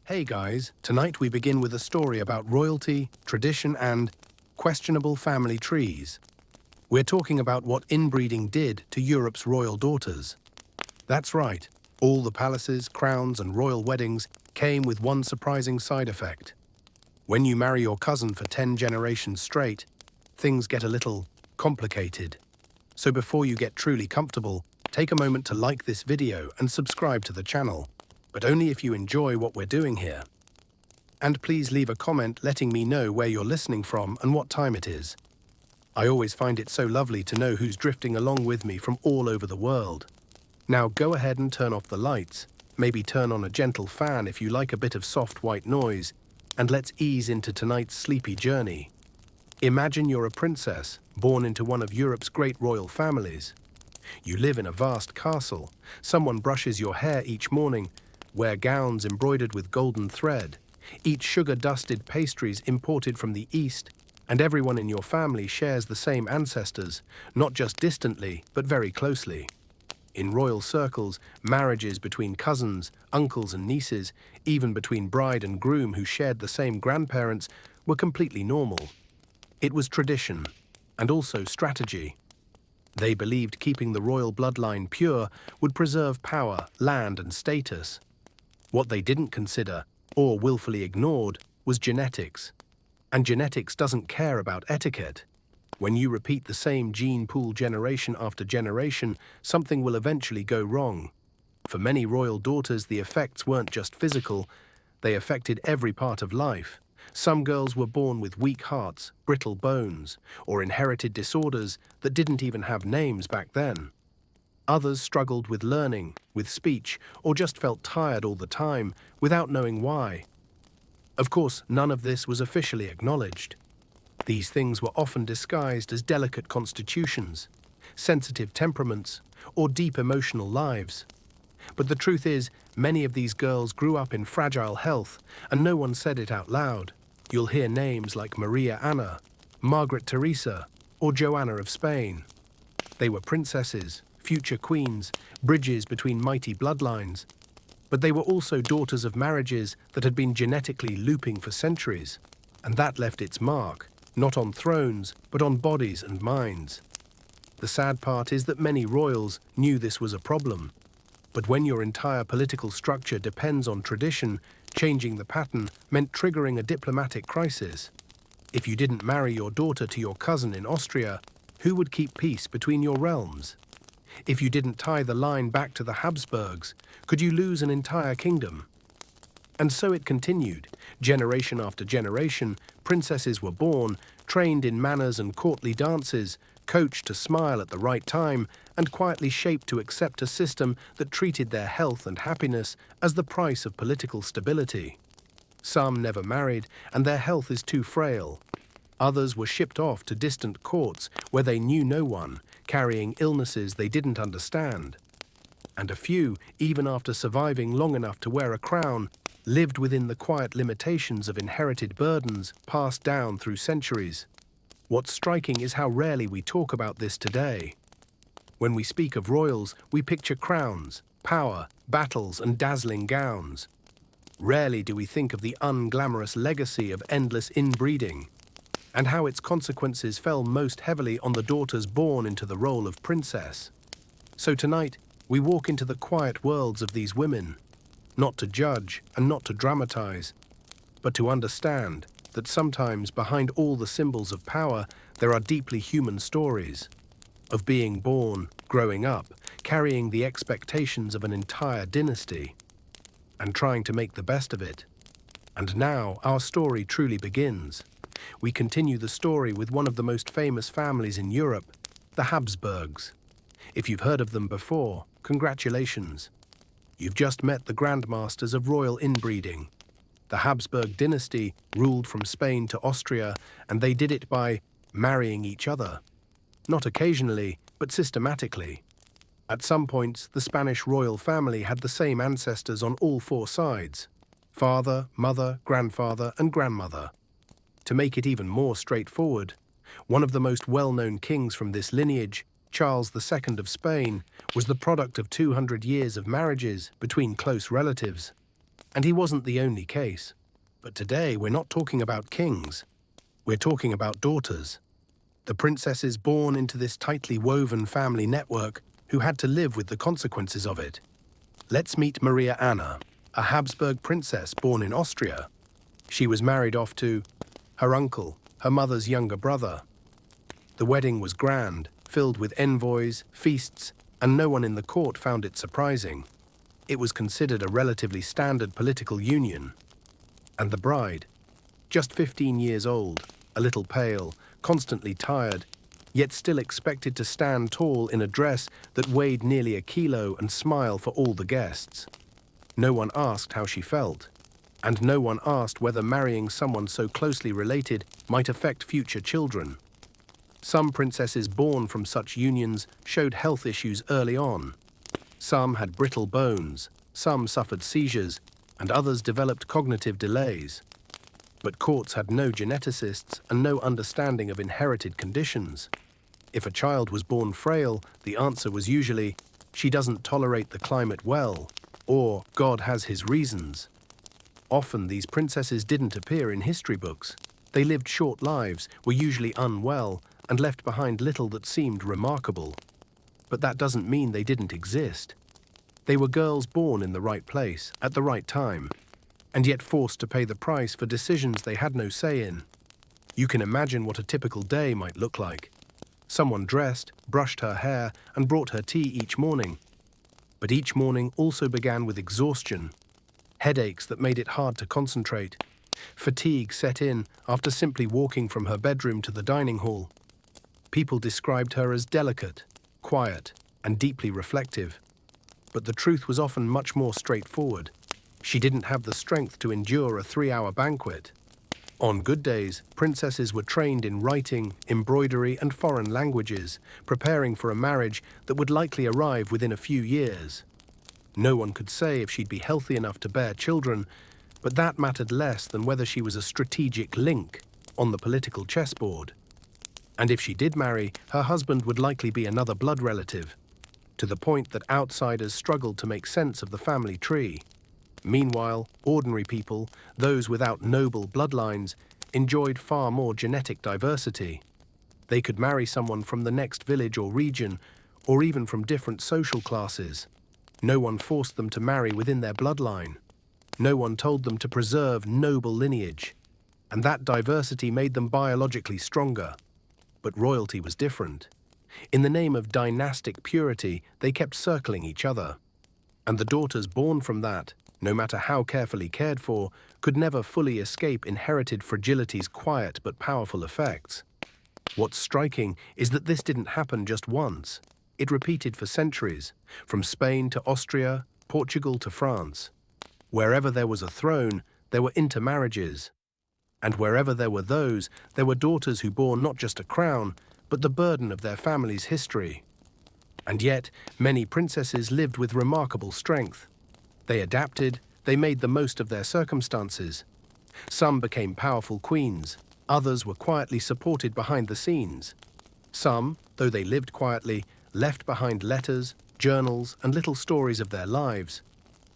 Hey guys, tonight we begin with a story about royalty, tradition, and questionable family trees. We're talking about what inbreeding did to Europe's royal daughters. That's right, all the palaces, crowns, and royal weddings came with one surprising side effect. When you marry your cousin for 10 generations straight, things get a little complicated. So before you get truly comfortable, take a moment to like this video and subscribe to the channel, but only if you enjoy what we're doing here. And please leave a comment letting me know where you're listening from and what time it is. I always find it so lovely to know who's drifting along with me from all over the world. Now go ahead and turn off the lights, maybe turn on a gentle fan if you like a bit of soft white noise, and let's ease into tonight's sleepy journey. Imagine you're a princess, born into one of Europe's great royal families. You live in a vast castle, someone brushes your hair each morning, wear gowns embroidered with golden thread, eat sugar-dusted pastries imported from the East, and everyone in your family shares the same ancestors, not just distantly, but very closely. In royal circles, marriages between cousins, uncles and nieces, even between bride and groom who shared the same grandparents, were completely normal. It was tradition, and also strategy. They believed keeping the royal bloodline pure would preserve power, land and status. What they didn't consider, or willfully ignored, was genetics. And genetics doesn't care about etiquette. When you repeat the same gene pool generation after generation, something will eventually go wrong. For many royal daughters, the effects weren't just physical, they affected every part of life. Some girls were born with weak hearts, brittle bones, or inherited disorders that didn't even have names back then. Others struggled with learning, with speech, or just felt tired all the time, without knowing why. Of course, none of this was officially acknowledged. These things were often disguised as delicate constitutions, sensitive temperaments, or deep emotional lives. But the truth is, many of these girls grew up in fragile health, and no one said it out loud. You'll hear names like Maria Anna, Margaret Teresa, or Joanna of Spain. They were princesses, future queens, bridges between mighty bloodlines. But they were also daughters of marriages that had been genetically looping for centuries, and that left its mark, not on thrones, but on bodies and minds. The sad part is that many royals knew this was a problem. But when your entire political structure depends on tradition, changing the pattern meant triggering a diplomatic crisis. If you didn't marry your daughter to your cousin in Austria, who would keep peace between your realms? If you didn't tie the line back to the Habsburgs, could you lose an entire kingdom? And so it continued. Generation after generation, princesses were born, trained in manners and courtly dances, coached to smile at the right time, and quietly shaped to accept a system that treated their health and happiness as the price of political stability. Some never married, and their health is too frail. Others were shipped off to distant courts where they knew no one, carrying illnesses they didn't understand. And a few, even after surviving long enough to wear a crown, lived within the quiet limitations of inherited burdens passed down through centuries. What's striking is how rarely we talk about this today. When we speak of royals, we picture crowns, power, battles, and dazzling gowns. Rarely do we think of the unglamorous legacy of endless inbreeding, and how its consequences fell most heavily on the daughters born into the role of princess. So tonight, we walk into the quiet worlds of these women, not to judge and not to dramatize, but to understand that sometimes behind all the symbols of power, there are deeply human stories of being born, growing up, carrying the expectations of an entire dynasty, and trying to make the best of it. And now our story truly begins. We continue the story with one of the most famous families in Europe, the Habsburgs. If you've heard of them before, congratulations. You've just met the grandmasters of royal inbreeding. The Habsburg dynasty ruled from Spain to Austria, and they did it by marrying each other. Not occasionally, but systematically. At some points, the Spanish royal family had the same ancestors on all four sides: father, mother, grandfather, and grandmother. To make it even more straightforward, one of the most well-known kings from this lineage, Charles II of Spain, was the product of 200 years of marriages between close relatives. And he wasn't the only case. But today we're not talking about kings. We're talking about daughters. The princesses born into this tightly woven family network who had to live with the consequences of it. Let's meet Maria Anna, a Habsburg princess born in Austria. She was married off to her uncle, her mother's younger brother. The wedding was grand, filled with envoys, feasts, and no one in the court found it surprising. It was considered a relatively standard political union. And the bride, just 15 years old, a little pale, constantly tired, yet still expected to stand tall in a dress that weighed nearly a kilo and smile for all the guests. No one asked how she felt, and no one asked whether marrying someone so closely related might affect future children. Some princesses born from such unions showed health issues early on. Some had brittle bones, some suffered seizures, and others developed cognitive delays. But courts had no geneticists and no understanding of inherited conditions. If a child was born frail, the answer was usually, "She doesn't tolerate the climate well," or "God has his reasons." Often these princesses didn't appear in history books. They lived short lives, were usually unwell, and left behind little that seemed remarkable. But that doesn't mean they didn't exist. They were girls born in the right place, at the right time, and yet forced to pay the price for decisions they had no say in. You can imagine what a typical day might look like. Someone dressed, brushed her hair, and brought her tea each morning. But each morning also began with exhaustion, headaches that made it hard to concentrate. Fatigue set in after simply walking from her bedroom to the dining hall. People described her as delicate, quiet, and deeply reflective. But the truth was often much more straightforward. She didn't have the strength to endure a 3-hour banquet. On good days, princesses were trained in writing, embroidery, and foreign languages, preparing for a marriage that would likely arrive within a few years. No one could say if she'd be healthy enough to bear children, but that mattered less than whether she was a strategic link on the political chessboard. And if she did marry, her husband would likely be another blood relative, to the point that outsiders struggled to make sense of the family tree. Meanwhile, ordinary people, those without noble bloodlines, enjoyed far more genetic diversity. They could marry someone from the next village or region, or even from different social classes. No one forced them to marry within their bloodline. No one told them to preserve noble lineage. And that diversity made them biologically stronger. But royalty was different. In the name of dynastic purity, they kept circling each other. And the daughters born from that, no matter how carefully cared for, could never fully escape inherited fragility's quiet but powerful effects. What's striking is that this didn't happen just once. It repeated for centuries, from Spain to Austria, Portugal to France. Wherever there was a throne, there were intermarriages. And wherever there were those, there were daughters who bore not just a crown, but the burden of their family's history. And yet, many princesses lived with remarkable strength. They adapted, they made the most of their circumstances. Some became powerful queens, others were quietly supported behind the scenes. Some, though they lived quietly, left behind letters, journals, and little stories of their lives.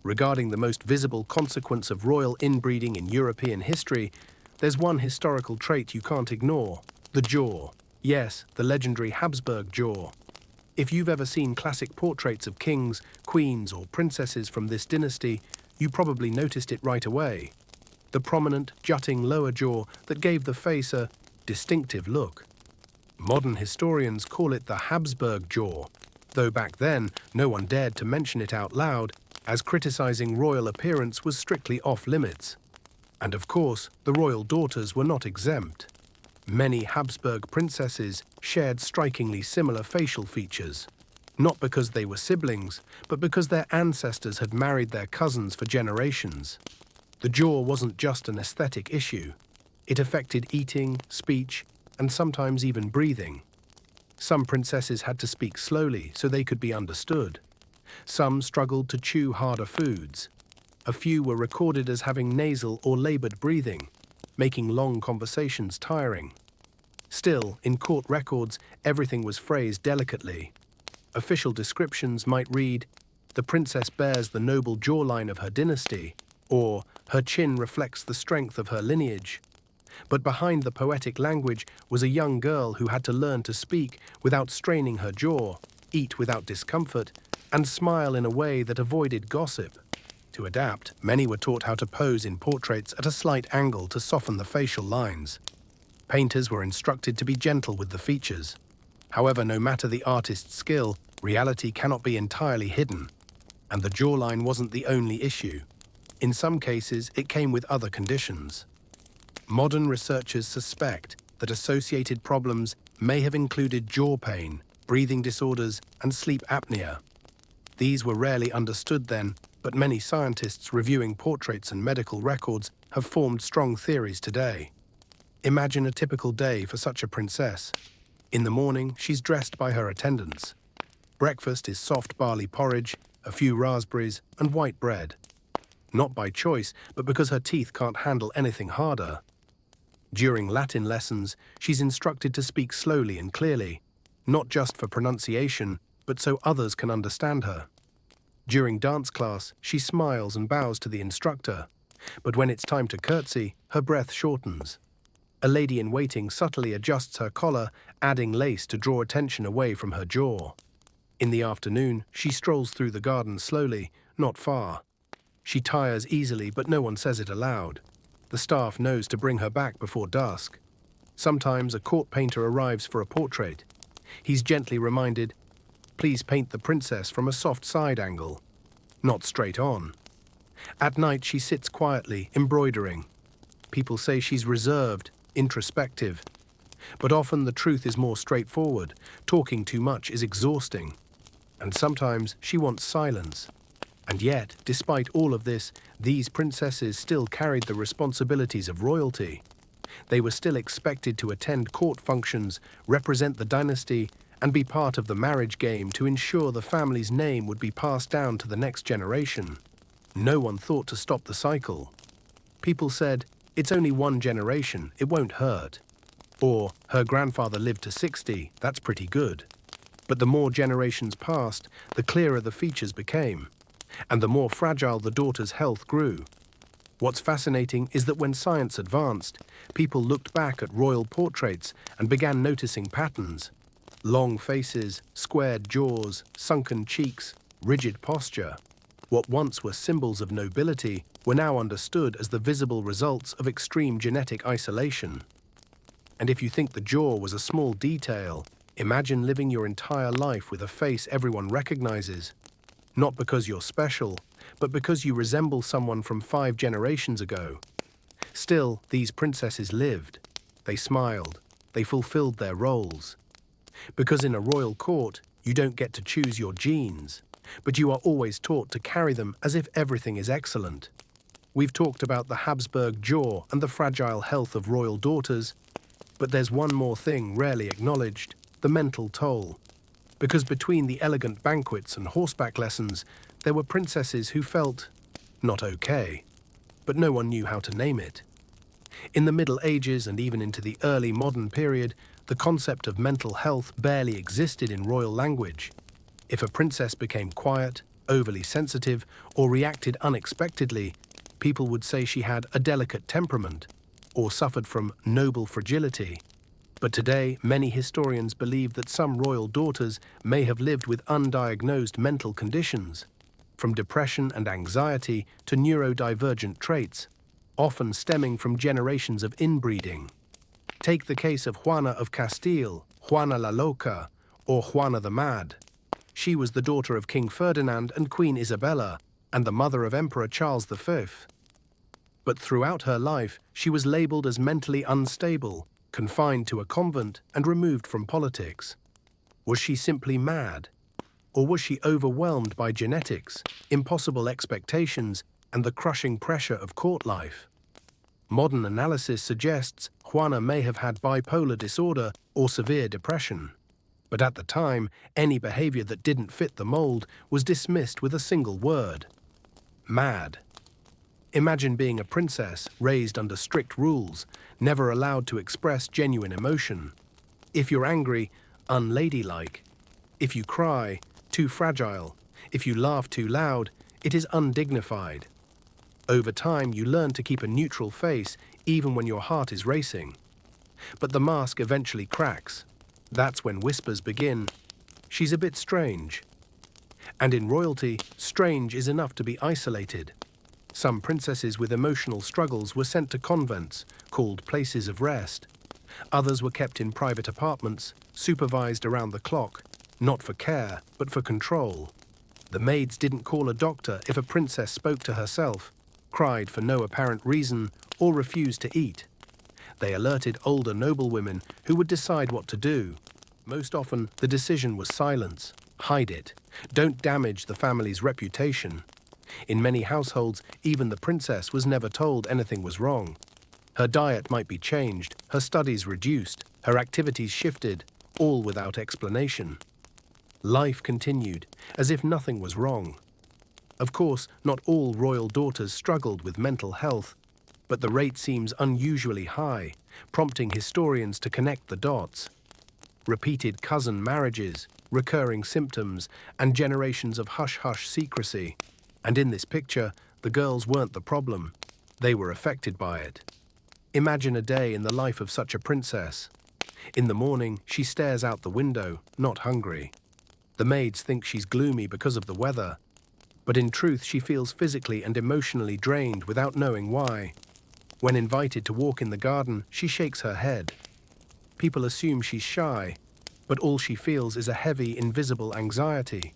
Regarding the most visible consequence of royal inbreeding in European history, there's one historical trait you can't ignore: the jaw. Yes, the legendary Habsburg jaw. If you've ever seen classic portraits of kings, queens, or princesses from this dynasty, you probably noticed it right away. The prominent, jutting lower jaw that gave the face a distinctive look. Modern historians call it the Habsburg jaw, though back then no one dared to mention it out loud, as criticizing royal appearance was strictly off-limits. And of course, the royal daughters were not exempt. Many Habsburg princesses shared strikingly similar facial features, not because they were siblings, but because their ancestors had married their cousins for generations. The jaw wasn't just an aesthetic issue. It affected eating, speech, and sometimes even breathing. Some princesses had to speak slowly so they could be understood. Some struggled to chew harder foods. A few were recorded as having nasal or labored breathing, making long conversations tiring. Still, in court records, everything was phrased delicately. Official descriptions might read, "The princess bears the noble jawline of her dynasty," Or, her chin reflects the strength of her lineage. But behind the poetic language was a young girl who had to learn to speak without straining her jaw, eat without discomfort, and smile in a way that avoided gossip. To adapt, many were taught how to pose in portraits at a slight angle to soften the facial lines. Painters were instructed to be gentle with the features. However, no matter the artist's skill, reality cannot be entirely hidden. And the jawline wasn't the only issue. In some cases, it came with other conditions. Modern researchers suspect that associated problems may have included jaw pain, breathing disorders, and sleep apnea. These were rarely understood then, but many scientists reviewing portraits and medical records have formed strong theories today. Imagine a typical day for such a princess. In the morning, she's dressed by her attendants. Breakfast is soft barley porridge, a few raspberries, and white bread. Not by choice, but because her teeth can't handle anything harder. During Latin lessons, she's instructed to speak slowly and clearly, not just for pronunciation, but so others can understand her. During dance class, she smiles and bows to the instructor, but when it's time to curtsy, her breath shortens. A lady in waiting subtly adjusts her collar, adding lace to draw attention away from her jaw. In the afternoon, she strolls through the garden slowly, not far. She tires easily, but no one says it aloud. The staff knows to bring her back before dusk. Sometimes a court painter arrives for a portrait. He's gently reminded, "Please paint the princess from a soft side angle, not straight on." At night, she sits quietly, embroidering. People say she's reserved, introspective. But often the truth is more straightforward. Talking too much is exhausting. And sometimes she wants silence. And yet, despite all of this, these princesses still carried the responsibilities of royalty. They were still expected to attend court functions, represent the dynasty, and be part of the marriage game to ensure the family's name would be passed down to the next generation. No one thought to stop the cycle. People said, "It's only one generation, it won't hurt." Or, "Her grandfather lived to 60, that's pretty good." But the more generations passed, the clearer the features became, and the more fragile the daughter's health grew. What's fascinating is that when science advanced, people looked back at royal portraits and began noticing patterns. Long faces, squared jaws, sunken cheeks, rigid posture. What once were symbols of nobility were now understood as the visible results of extreme genetic isolation. And if you think the jaw was a small detail, imagine living your entire life with a face everyone recognizes. Not because you're special, but because you resemble someone from 5 generations ago. Still, these princesses lived. They smiled. They fulfilled their roles. Because in a royal court, you don't get to choose your genes, but you are always taught to carry them as if everything is excellent. We've talked about the Habsburg jaw and the fragile health of royal daughters, but there's one more thing rarely acknowledged: the mental toll. Because between the elegant banquets and horseback lessons, there were princesses who felt not okay, but no one knew how to name it. In the Middle Ages and even into the early modern period, the concept of mental health barely existed in royal language. If a princess became quiet, overly sensitive, or reacted unexpectedly, people would say she had a delicate temperament or suffered from noble fragility. But today, many historians believe that some royal daughters may have lived with undiagnosed mental conditions, from depression and anxiety to neurodivergent traits, often stemming from generations of inbreeding. Take the case Juana of Castile, Juana la Loca, or Juana the Mad. She was the daughter of King Ferdinand and Queen Isabella, and the mother of Emperor Charles V. But throughout her life, she was labeled as mentally unstable, confined to a convent, and removed from politics. Was she simply mad? Or was she overwhelmed by genetics, impossible expectations, and the crushing pressure of court life? Modern analysis suggests Juana may have had bipolar disorder or severe depression. But at the time, any behavior that didn't fit the mold was dismissed with a single word: mad. Imagine being a princess raised under strict rules, never allowed to express genuine emotion. If you're angry, unladylike. If you cry, too fragile. If you laugh too loud, it is undignified. Over time, you learn to keep a neutral face even when your heart is racing. But the mask eventually cracks. That's when whispers begin. She's a bit strange. And in royalty, strange is enough to be isolated. Some princesses with emotional struggles were sent to convents, called places of rest. Others were kept in private apartments, supervised around the clock, not for care, but for control. The maids didn't call a doctor if a princess spoke to herself, cried for no apparent reason, or refused to eat. They alerted older noblewomen who would decide what to do. Most often, the decision was silence. Hide it. Don't damage the family's reputation. In many households, even the princess was never told anything was wrong. Her diet might be changed, her studies reduced, her activities shifted, all without explanation. Life continued, as if nothing was wrong. Of course, not all royal daughters struggled with mental health, but the rate seems unusually high, prompting historians to connect the dots. Repeated cousin marriages, recurring symptoms, and generations of hush-hush secrecy. And in this picture, the girls weren't the problem. They were affected by it. Imagine a day in the life of such a princess. In the morning, she stares out the window, not hungry. The maids think she's gloomy because of the weather. But in truth, she feels physically and emotionally drained without knowing why. When invited to walk in the garden, she shakes her head. People assume she's shy, but all she feels is a heavy, invisible anxiety.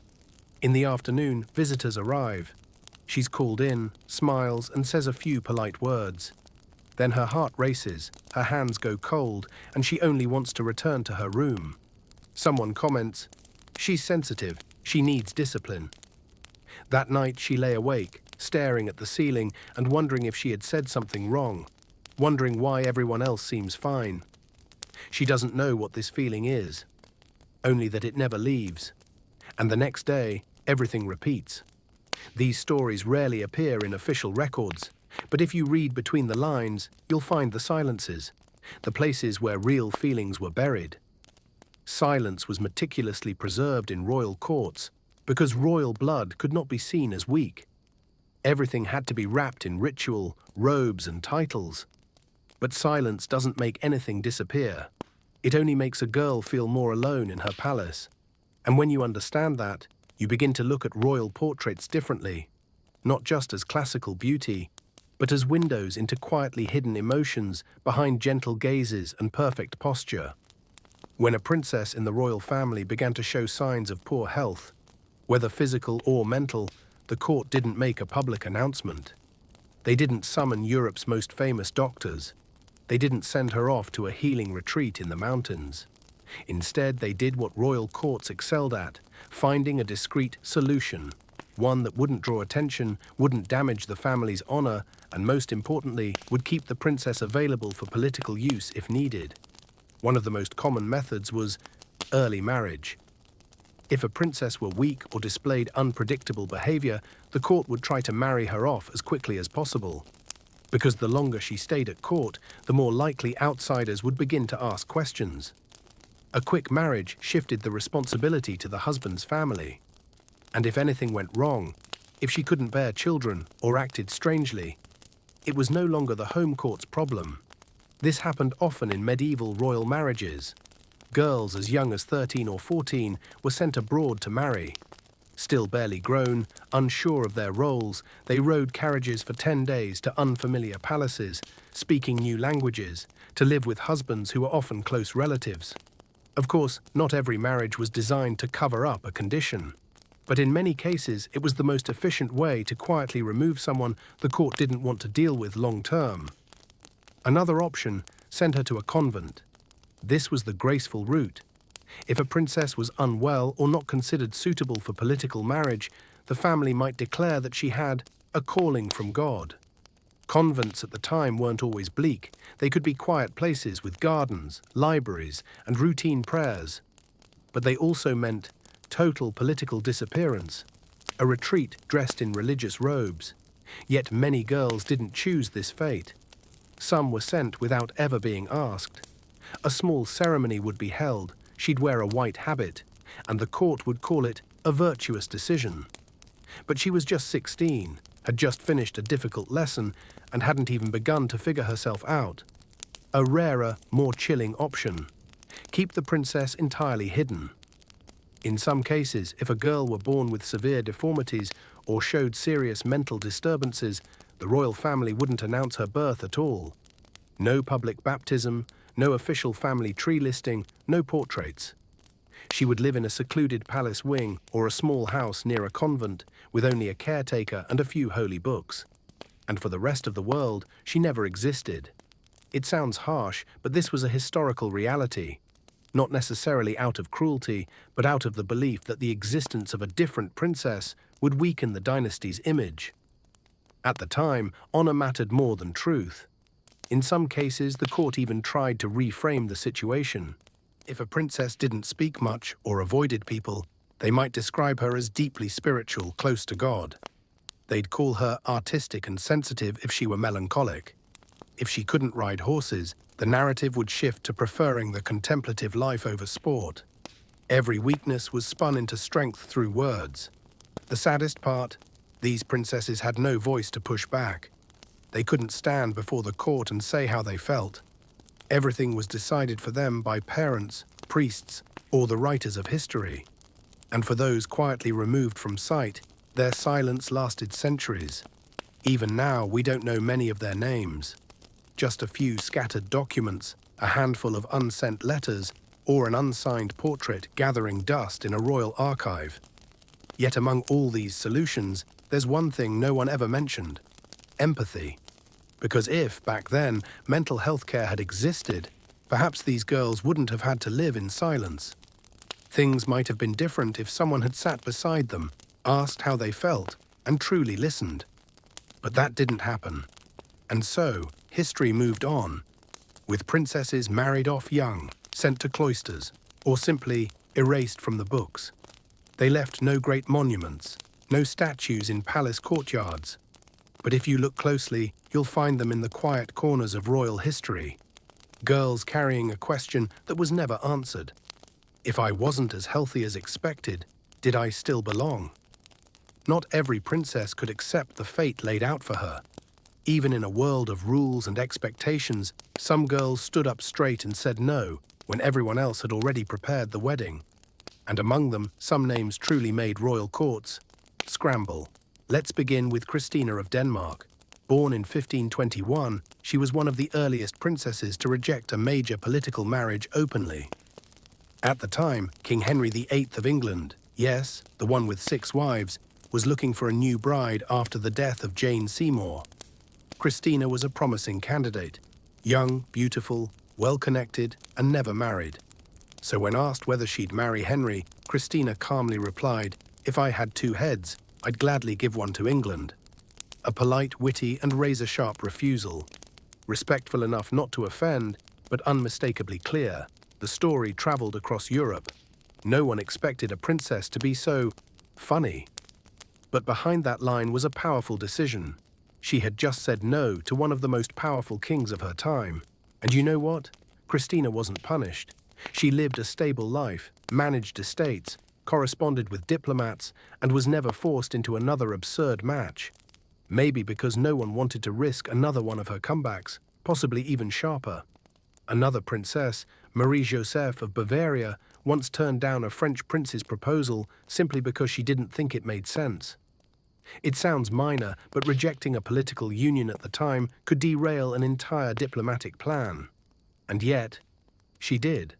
In the afternoon, visitors arrive. She's called in, smiles, and says a few polite words. Then her heart races, her hands go cold, and she only wants to return to her room. Someone comments, "She's sensitive, she needs discipline." That night she lay awake, staring at the ceiling and wondering if she had said something wrong, wondering why everyone else seems fine. She doesn't know what this feeling is, only that it never leaves. And the next day, everything repeats. These stories rarely appear in official records, but if you read between the lines, you'll find the silences, the places where real feelings were buried. Silence was meticulously preserved in royal courts because royal blood could not be seen as weak. Everything had to be wrapped in ritual, robes, and titles. But silence doesn't make anything disappear. It only makes a girl feel more alone in her palace. And when you understand that, you begin to look at royal portraits differently, not just as classical beauty, but as windows into quietly hidden emotions behind gentle gazes and perfect posture. When a princess in the royal family began to show signs of poor health, whether physical or mental, the court didn't make a public announcement. They didn't summon Europe's most famous doctors. They didn't send her off to a healing retreat in the mountains. Instead, they did what royal courts excelled at, finding a discreet solution, one that wouldn't draw attention, wouldn't damage the family's honor, and most importantly, would keep the princess available for political use if needed. One of the most common methods was early marriage. If a princess were weak or displayed unpredictable behavior, the court would try to marry her off as quickly as possible. Because the longer she stayed at court, the more likely outsiders would begin to ask questions. A quick marriage shifted the responsibility to the husband's family. And if anything went wrong, if she couldn't bear children or acted strangely, it was no longer the home court's problem. This happened often in medieval royal marriages. Girls as young as 13 or 14 were sent abroad to marry. Still barely grown, unsure of their roles, they rode carriages for 10 days to unfamiliar palaces, speaking new languages, to live with husbands who were often close relatives. Of course, not every marriage was designed to cover up a condition. But in many cases, it was the most efficient way to quietly remove someone the court didn't want to deal with long term. Another option sent her to a convent. This was the graceful route. If a princess was unwell or not considered suitable for political marriage, the family might declare that she had a calling from God. Convents at the time weren't always bleak. They could be quiet places with gardens, libraries, and routine prayers. But they also meant total political disappearance, a retreat dressed in religious robes. Yet many girls didn't choose this fate. Some were sent without ever being asked. A small ceremony would be held, she'd wear a white habit, and the court would call it a virtuous decision. But she was just 16. had just finished a difficult lesson and hadn't even begun to figure herself out. A rarer, more chilling option. Keep the princess entirely hidden. In some cases, if a girl were born with severe deformities or showed serious mental disturbances, the royal family wouldn't announce her birth at all. No public baptism, no official family tree listing, no portraits. She would live in a secluded palace wing or a small house near a convent with only a caretaker and a few holy books. And for the rest of the world, she never existed. It sounds harsh, but this was a historical reality. Not necessarily out of cruelty, but out of the belief that the existence of a different princess would weaken the dynasty's image. At the time, honor mattered more than truth. In some cases, the court even tried to reframe the situation. If a princess didn't speak much or avoided people, they might describe her as deeply spiritual, close to God. They'd call her artistic and sensitive if she were melancholic. If she couldn't ride horses, the narrative would shift to preferring the contemplative life over sport. Every weakness was spun into strength through words. The saddest part, these princesses had no voice to push back. They couldn't stand before the court and say how they felt. Everything was decided for them by parents, priests, or the writers of history. And for those quietly removed from sight, their silence lasted centuries. Even now, we don't know many of their names. Just a few scattered documents, a handful of unsent letters, or an unsigned portrait gathering dust in a royal archive. Yet among all these solutions, there's one thing no one ever mentioned: empathy. Because if, back then, mental health care had existed, perhaps these girls wouldn't have had to live in silence. Things might have been different if someone had sat beside them, asked how they felt, and truly listened. But that didn't happen. And so, history moved on, with princesses married off young, sent to cloisters, or simply erased from the books. They left no great monuments, no statues in palace courtyards. But if you look closely, you'll find them in the quiet corners of royal history. Girls carrying a question that was never answered. If I wasn't as healthy as expected, did I still belong? Not every princess could accept the fate laid out for her. Even in a world of rules and expectations, some girls stood up straight and said no when everyone else had already prepared the wedding. And among them, some names truly made royal courts. Scramble. Let's begin with Christina of Denmark. Born in 1521, she was one of the earliest princesses to reject a major political marriage openly. At the time, King Henry VIII of England, yes, the one with 6 wives, was looking for a new bride after the death of Jane Seymour. Christina was a promising candidate, young, beautiful, well-connected, and never married. So when asked whether she'd marry Henry, Christina calmly replied, "If I had 2 heads, I'd gladly give one to England." A polite, witty, and razor-sharp refusal. Respectful enough not to offend, but unmistakably clear. The story traveled across Europe. No one expected a princess to be so funny. But behind that line was a powerful decision. She had just said no to one of the most powerful kings of her time. And you know what? Christina wasn't punished. She lived a stable life, managed estates, corresponded with diplomats, and was never forced into another absurd match. Maybe because no one wanted to risk another one of her comebacks, possibly even sharper. Another princess, Marie-Joseph of Bavaria, once turned down a French prince's proposal simply because she didn't think it made sense. It sounds minor, but rejecting a political union at the time could derail an entire diplomatic plan. And yet, she did.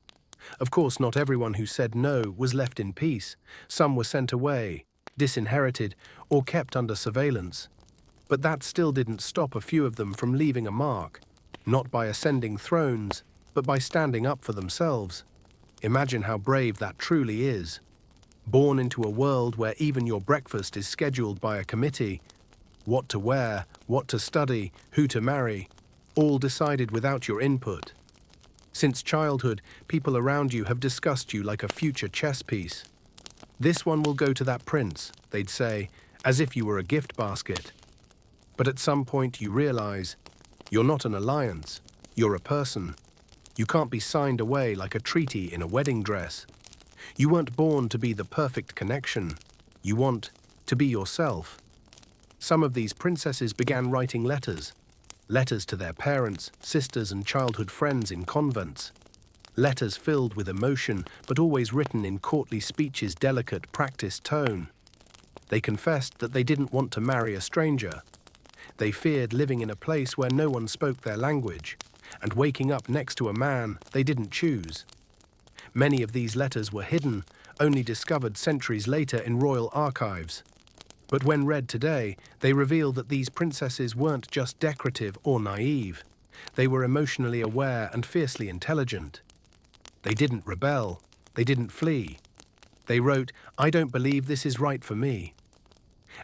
Of course, not everyone who said no was left in peace. Some were sent away, disinherited, or kept under surveillance. But that still didn't stop a few of them from leaving a mark, not by ascending thrones, but by standing up for themselves. Imagine how brave that truly is. Born into a world where even your breakfast is scheduled by a committee, what to wear, what to study, who to marry, all decided without your input. Since childhood, people around you have discussed you like a future chess piece. This one will go to that prince, they'd say, as if you were a gift basket. But at some point you realize, you're not an alliance, you're a person. You can't be signed away like a treaty in a wedding dress. You weren't born to be the perfect connection. You want to be yourself. Some of these princesses began writing letters to their parents, sisters, and childhood friends in convents. Letters filled with emotion, but always written in courtly speeches' delicate, practiced tone. They confessed that they didn't want to marry a stranger. They feared living in a place where no one spoke their language, and waking up next to a man they didn't choose. Many of these letters were hidden, only discovered centuries later in royal archives. But when read today, they reveal that these princesses weren't just decorative or naive. They were emotionally aware and fiercely intelligent. They didn't rebel. They didn't flee. They wrote, "I don't believe this is right for me."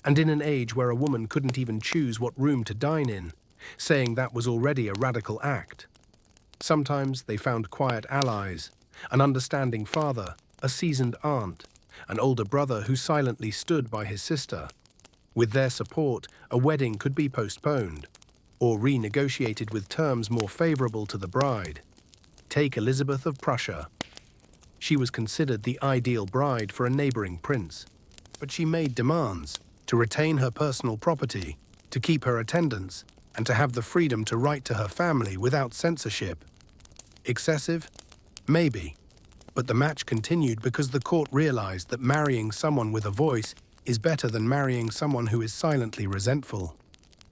And in an age where a woman couldn't even choose what room to dine in, saying that was already a radical act. Sometimes they found quiet allies, an understanding father, a seasoned aunt, an older brother who silently stood by his sister. With their support, a wedding could be postponed, or renegotiated with terms more favorable to the bride. Take Elizabeth of Prussia. She was considered the ideal bride for a neighboring prince, but she made demands to retain her personal property, to keep her attendants, and to have the freedom to write to her family without censorship. Excessive? Maybe. But the match continued because the court realized that marrying someone with a voice is better than marrying someone who is silently resentful.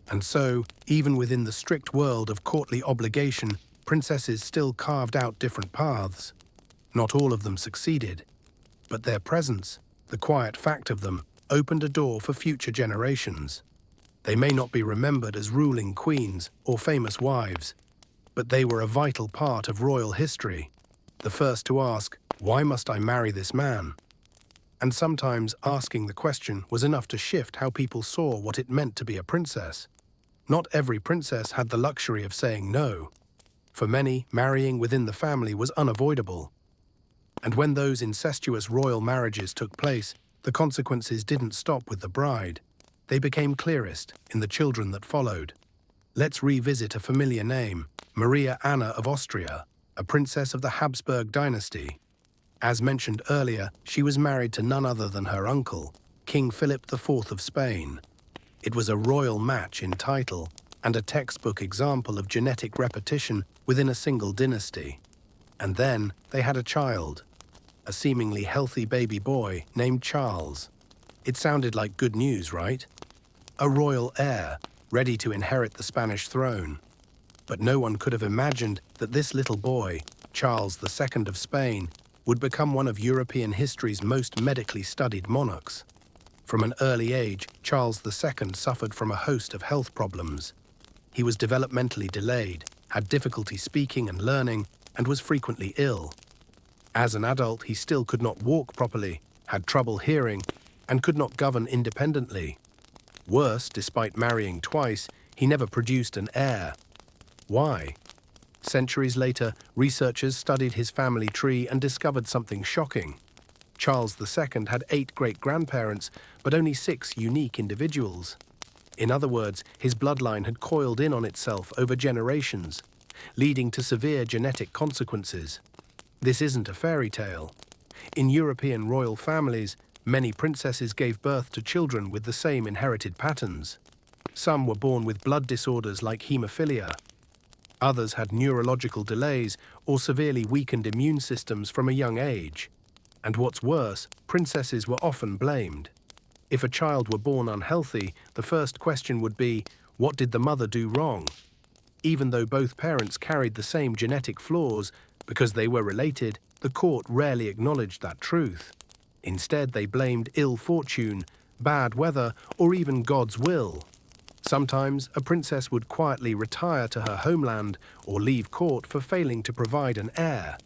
And so, even within the strict world of courtly obligation, princesses still carved out different paths. Not all of them succeeded, but their presence, the quiet fact of them, opened a door for future generations. They may not be remembered as ruling queens or famous wives, but they were a vital part of royal history, the first to ask, "Why must I marry this man?" And sometimes asking the question was enough to shift how people saw what it meant to be a princess. Not every princess had the luxury of saying no. For many, marrying within the family was unavoidable. And when those incestuous royal marriages took place, the consequences didn't stop with the bride. They became clearest in the children that followed. Let's revisit a familiar name, Maria Anna of Austria, a princess of the Habsburg dynasty. As mentioned earlier, she was married to none other than her uncle, King Philip IV of Spain. It was a royal match in title and a textbook example of genetic repetition within a single dynasty. And then they had a child, a seemingly healthy baby boy named Charles. It sounded like good news, right? A royal heir, ready to inherit the Spanish throne. But no one could have imagined that this little boy, Charles II of Spain, would become one of European history's most medically studied monarchs. From an early age, Charles II suffered from a host of health problems. He was developmentally delayed, had difficulty speaking and learning, and was frequently ill. As an adult, he still could not walk properly, had trouble hearing, and could not govern independently. Worse, despite marrying twice, he never produced an heir. Why? Centuries later, researchers studied his family tree and discovered something shocking. Charles II had 8 great-grandparents, but only 6 unique individuals. In other words, his bloodline had coiled in on itself over generations, leading to severe genetic consequences. This isn't a fairy tale. In European royal families, many princesses gave birth to children with the same inherited patterns. Some were born with blood disorders like hemophilia. Others had neurological delays or severely weakened immune systems from a young age. And what's worse, princesses were often blamed. If a child were born unhealthy, the first question would be, what did the mother do wrong? Even though both parents carried the same genetic flaws, because they were related, the court rarely acknowledged that truth. Instead, they blamed ill fortune, bad weather, or even God's will. Sometimes, a princess would quietly retire to her homeland or leave court for failing to provide an heir.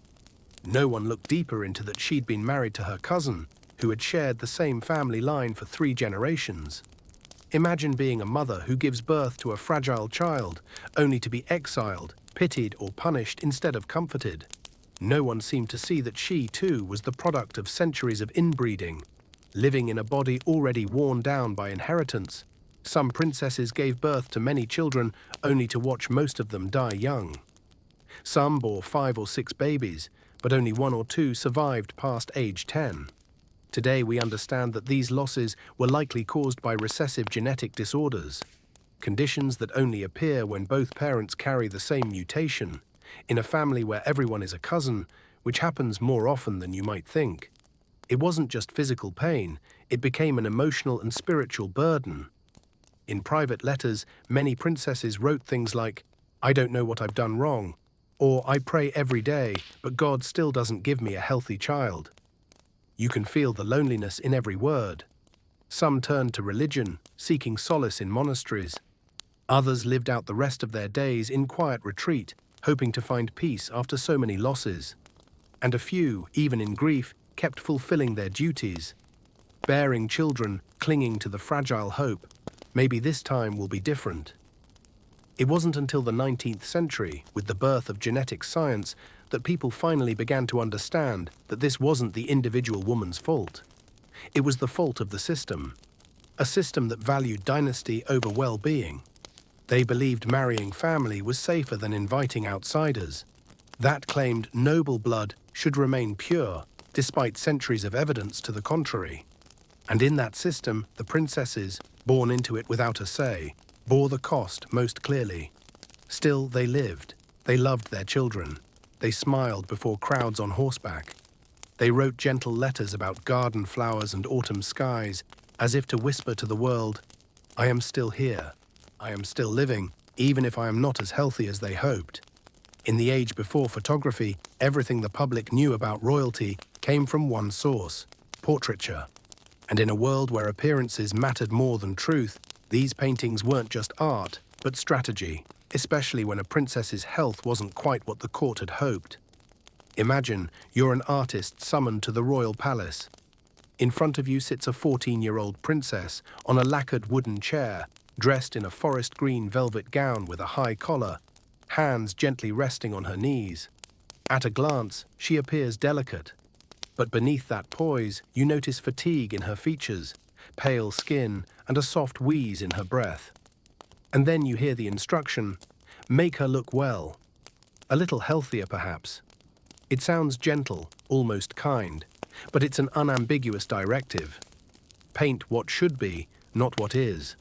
No one looked deeper into that she'd been married to her cousin, who had shared the same family line for 3 generations. Imagine being a mother who gives birth to a fragile child, only to be exiled, pitied, or punished instead of comforted. No one seemed to see that she, too, was the product of centuries of inbreeding. Living in a body already worn down by inheritance, some princesses gave birth to many children only to watch most of them die young. Some bore 5 or 6 babies, but only 1 or 2 survived past age 10. Today we understand that these losses were likely caused by recessive genetic disorders, conditions that only appear when both parents carry the same mutation, in a family where everyone is a cousin, which happens more often than you might think. It wasn't just physical pain, it became an emotional and spiritual burden. In private letters, many princesses wrote things like, "I don't know what I've done wrong," or "I pray every day, but God still doesn't give me a healthy child." You can feel the loneliness in every word. Some turned to religion, seeking solace in monasteries. Others lived out the rest of their days in quiet retreat, hoping to find peace after so many losses. And a few, even in grief, kept fulfilling their duties, bearing children, clinging to the fragile hope, maybe this time will be different. It wasn't until the 19th century, with the birth of genetic science, that people finally began to understand that this wasn't the individual woman's fault. It was the fault of the system, a system that valued dynasty over well-being. They believed marrying family was safer than inviting outsiders. That claimed noble blood should remain pure, despite centuries of evidence to the contrary. And in that system, the princesses, born into it without a say, bore the cost most clearly. Still, they lived. They loved their children. They smiled before crowds on horseback. They wrote gentle letters about garden flowers and autumn skies, as if to whisper to the world, "I am still here. I am still living, even if I am not as healthy as they hoped." In the age before photography, everything the public knew about royalty came from one source: portraiture. And in a world where appearances mattered more than truth, these paintings weren't just art, but strategy, especially when a princess's health wasn't quite what the court had hoped. Imagine you're an artist summoned to the royal palace. In front of you sits a 14-year-old princess on a lacquered wooden chair, dressed in a forest green velvet gown with a high collar, hands gently resting on her knees. At a glance, she appears delicate. But beneath that poise, you notice fatigue in her features, pale skin, and a soft wheeze in her breath. And then you hear the instruction, "Make her look well." A little healthier, perhaps. It sounds gentle, almost kind, but it's an unambiguous directive. Paint what should be, not what is.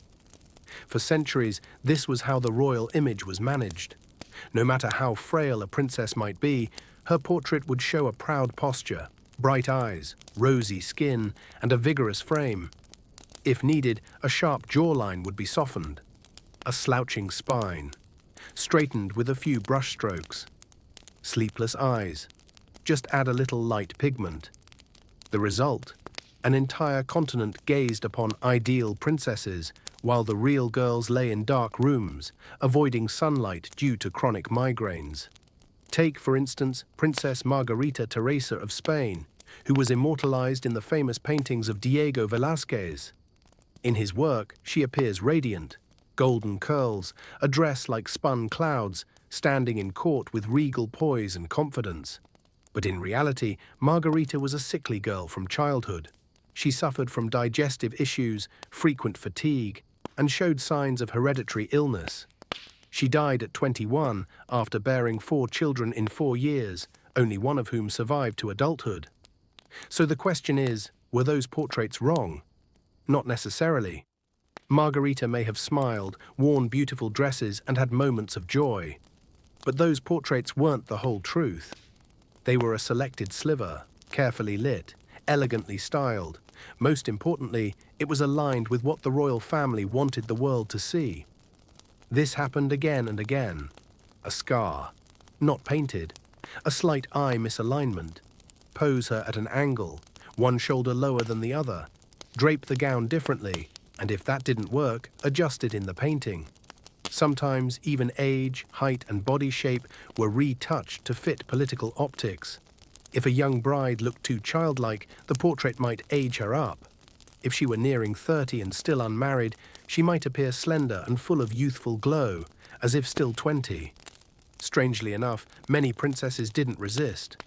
For centuries, this was how the royal image was managed. No matter how frail a princess might be, her portrait would show a proud posture, bright eyes, rosy skin, and a vigorous frame. If needed, a sharp jawline would be softened, a slouching spine, straightened with a few brush strokes. Sleepless eyes. Just add a little light pigment. The result? An entire continent gazed upon ideal princesses, while the real girls lay in dark rooms, avoiding sunlight due to chronic migraines. Take, for instance, Princess Margarita Teresa of Spain, who was immortalized in the famous paintings of Diego Velázquez. In his work, she appears radiant, golden curls, a dress like spun clouds, standing in court with regal poise and confidence. But in reality, Margarita was a sickly girl from childhood. She suffered from digestive issues, frequent fatigue, and showed signs of hereditary illness. She died at 21 after bearing 4 children in 4 years, only one of whom survived to adulthood. So the question is, were those portraits wrong? Not necessarily. Margarita may have smiled, worn beautiful dresses, and had moments of joy. But those portraits weren't the whole truth. They were a selected sliver, carefully lit, elegantly styled. Most importantly, it was aligned with what the royal family wanted the world to see. This happened again and again. A scar, not painted, a slight eye misalignment, pose her at an angle, one shoulder lower than the other, drape the gown differently, and if that didn't work, adjust it in the painting. Sometimes even age, height, and body shape were retouched to fit political optics. If a young bride looked too childlike, the portrait might age her up. If she were nearing 30 and still unmarried, she might appear slender and full of youthful glow, as if still 20. Strangely enough, many princesses didn't resist.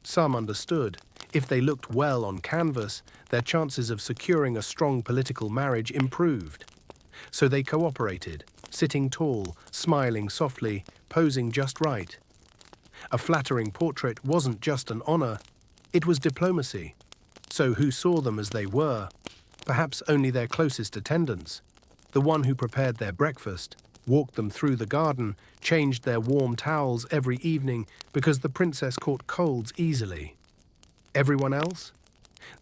Some understood. If they looked well on canvas, their chances of securing a strong political marriage improved. So they cooperated, sitting tall, smiling softly, posing just right. A flattering portrait wasn't just an honor, it was diplomacy. So who saw them as they were? Perhaps only their closest attendants, the one who prepared their breakfast, walked them through the garden, changed their warm towels every evening because the princess caught colds easily. Everyone else?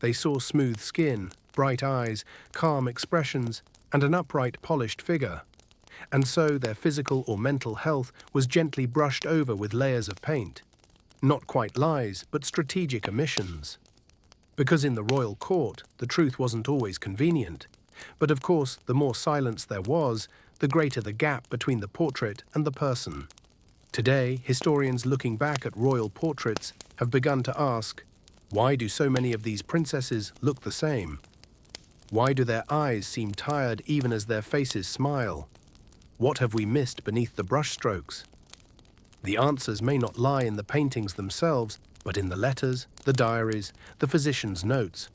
They saw smooth skin, bright eyes, calm expressions, and an upright, polished figure. And so their physical or mental health was gently brushed over with layers of paint. Not quite lies, but strategic omissions. Because in the royal court, the truth wasn't always convenient. But of course, the more silence there was, the greater the gap between the portrait and the person. Today, historians looking back at royal portraits have begun to ask, why do so many of these princesses look the same? Why do their eyes seem tired even as their faces smile? What have we missed beneath the brushstrokes? The answers may not lie in the paintings themselves, but in the letters, the diaries, the physician's notes,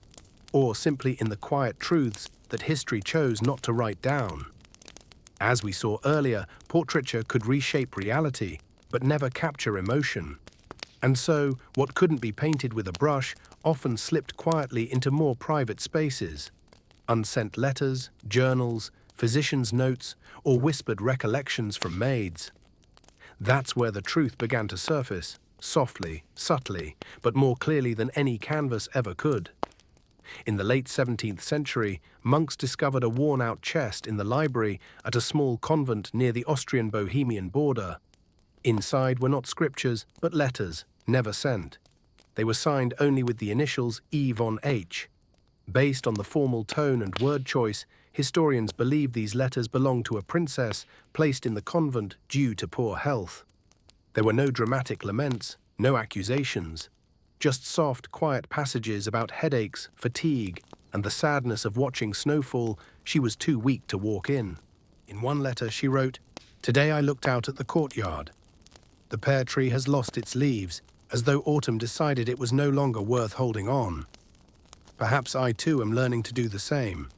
or simply in the quiet truths that history chose not to write down. As we saw earlier, portraiture could reshape reality, but never capture emotion. And so, what couldn't be painted with a brush often slipped quietly into more private spaces. Unsent letters, journals, physician's notes, or whispered recollections from maids. That's where the truth began to surface, softly, subtly, but more clearly than any canvas ever could. In the late 17th century, monks discovered a worn-out chest in the library at a small convent near the Austrian-Bohemian border. Inside were not scriptures, but letters, never sent. They were signed only with the initials E von H. Based on the formal tone and word choice, historians believe these letters belonged to a princess placed in the convent due to poor health. There were no dramatic laments, no accusations, just soft, quiet passages about headaches, fatigue, and the sadness of watching snowfall she was too weak to walk in. In one letter she wrote, "Today I looked out at the courtyard. The pear tree has lost its leaves, as though autumn decided it was no longer worth holding on. Perhaps I too am learning to do the same."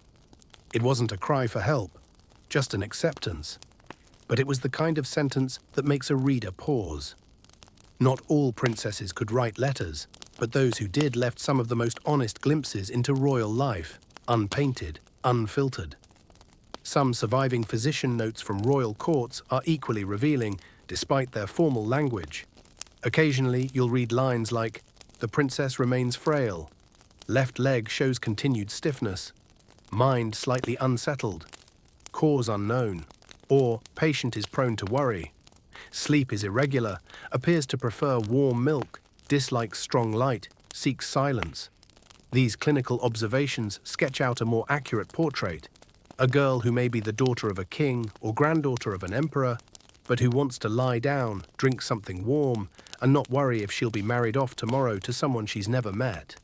It wasn't a cry for help, just an acceptance. But it was the kind of sentence that makes a reader pause. Not all princesses could write letters, but those who did left some of the most honest glimpses into royal life, unpainted, unfiltered. Some surviving physician notes from royal courts are equally revealing, despite their formal language. Occasionally, you'll read lines like, "The princess remains frail," "Left leg shows continued stiffness," "Mind slightly unsettled," "Cause unknown," or "Patient is prone to worry," "Sleep is irregular, appears to prefer warm milk, dislikes strong light, seeks silence." These clinical observations sketch out a more accurate portrait. A girl who may be the daughter of a king or granddaughter of an emperor, but who wants to lie down, drink something warm, and not worry if she'll be married off tomorrow to someone she's never met.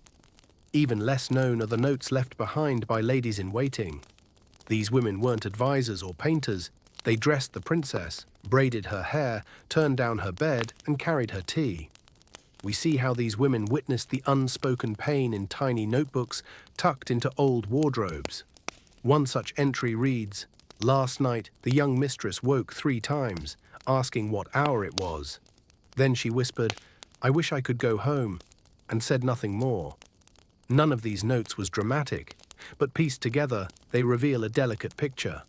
Even less known are the notes left behind by ladies-in-waiting. These women weren't advisors or painters. They dressed the princess, braided her hair, turned down her bed, and carried her tea. We see how these women witnessed the unspoken pain in tiny notebooks tucked into old wardrobes. One such entry reads, "Last night, the young mistress woke 3 times, asking what hour it was. Then she whispered, 'I wish I could go home,' and said nothing more." None of these notes was dramatic, but pieced together, they reveal a delicate picture.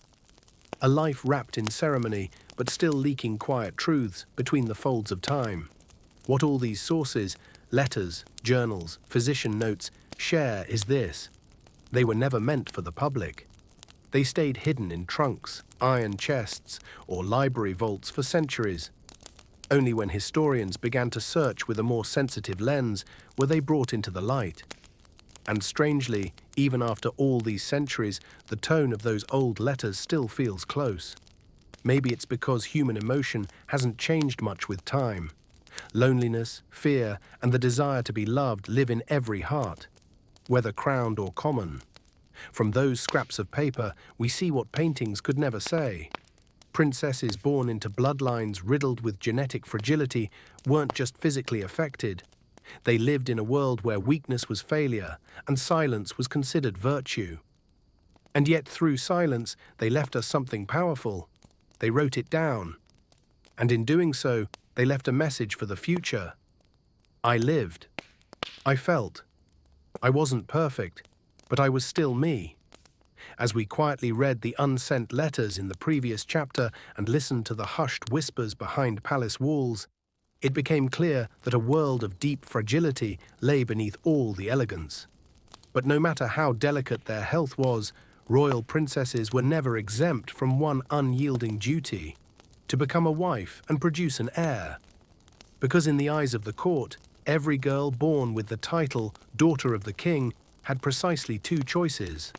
A life wrapped in ceremony, but still leaking quiet truths between the folds of time. What all these sources, letters, journals, physician notes, share is this: they were never meant for the public. They stayed hidden in trunks, iron chests, or library vaults for centuries. Only when historians began to search with a more sensitive lens were they brought into the light. And strangely, even after all these centuries, the tone of those old letters still feels close. Maybe it's because human emotion hasn't changed much with time. Loneliness, fear, and the desire to be loved live in every heart, whether crowned or common. From those scraps of paper, we see what paintings could never say. Princesses born into bloodlines riddled with genetic fragility weren't just physically affected. They lived in a world where weakness was failure and silence was considered virtue. And yet through silence, they left us something powerful. They wrote it down. And in doing so, they left a message for the future. I lived. I felt. I wasn't perfect, but I was still me. As we quietly read the unsent letters in the previous chapter and listened to the hushed whispers behind palace walls, it became clear that a world of deep fragility lay beneath all the elegance. But no matter how delicate their health was, royal princesses were never exempt from one unyielding duty: to become a wife and produce an heir. Because in the eyes of the court, every girl born with the title Daughter of the King had precisely two choices: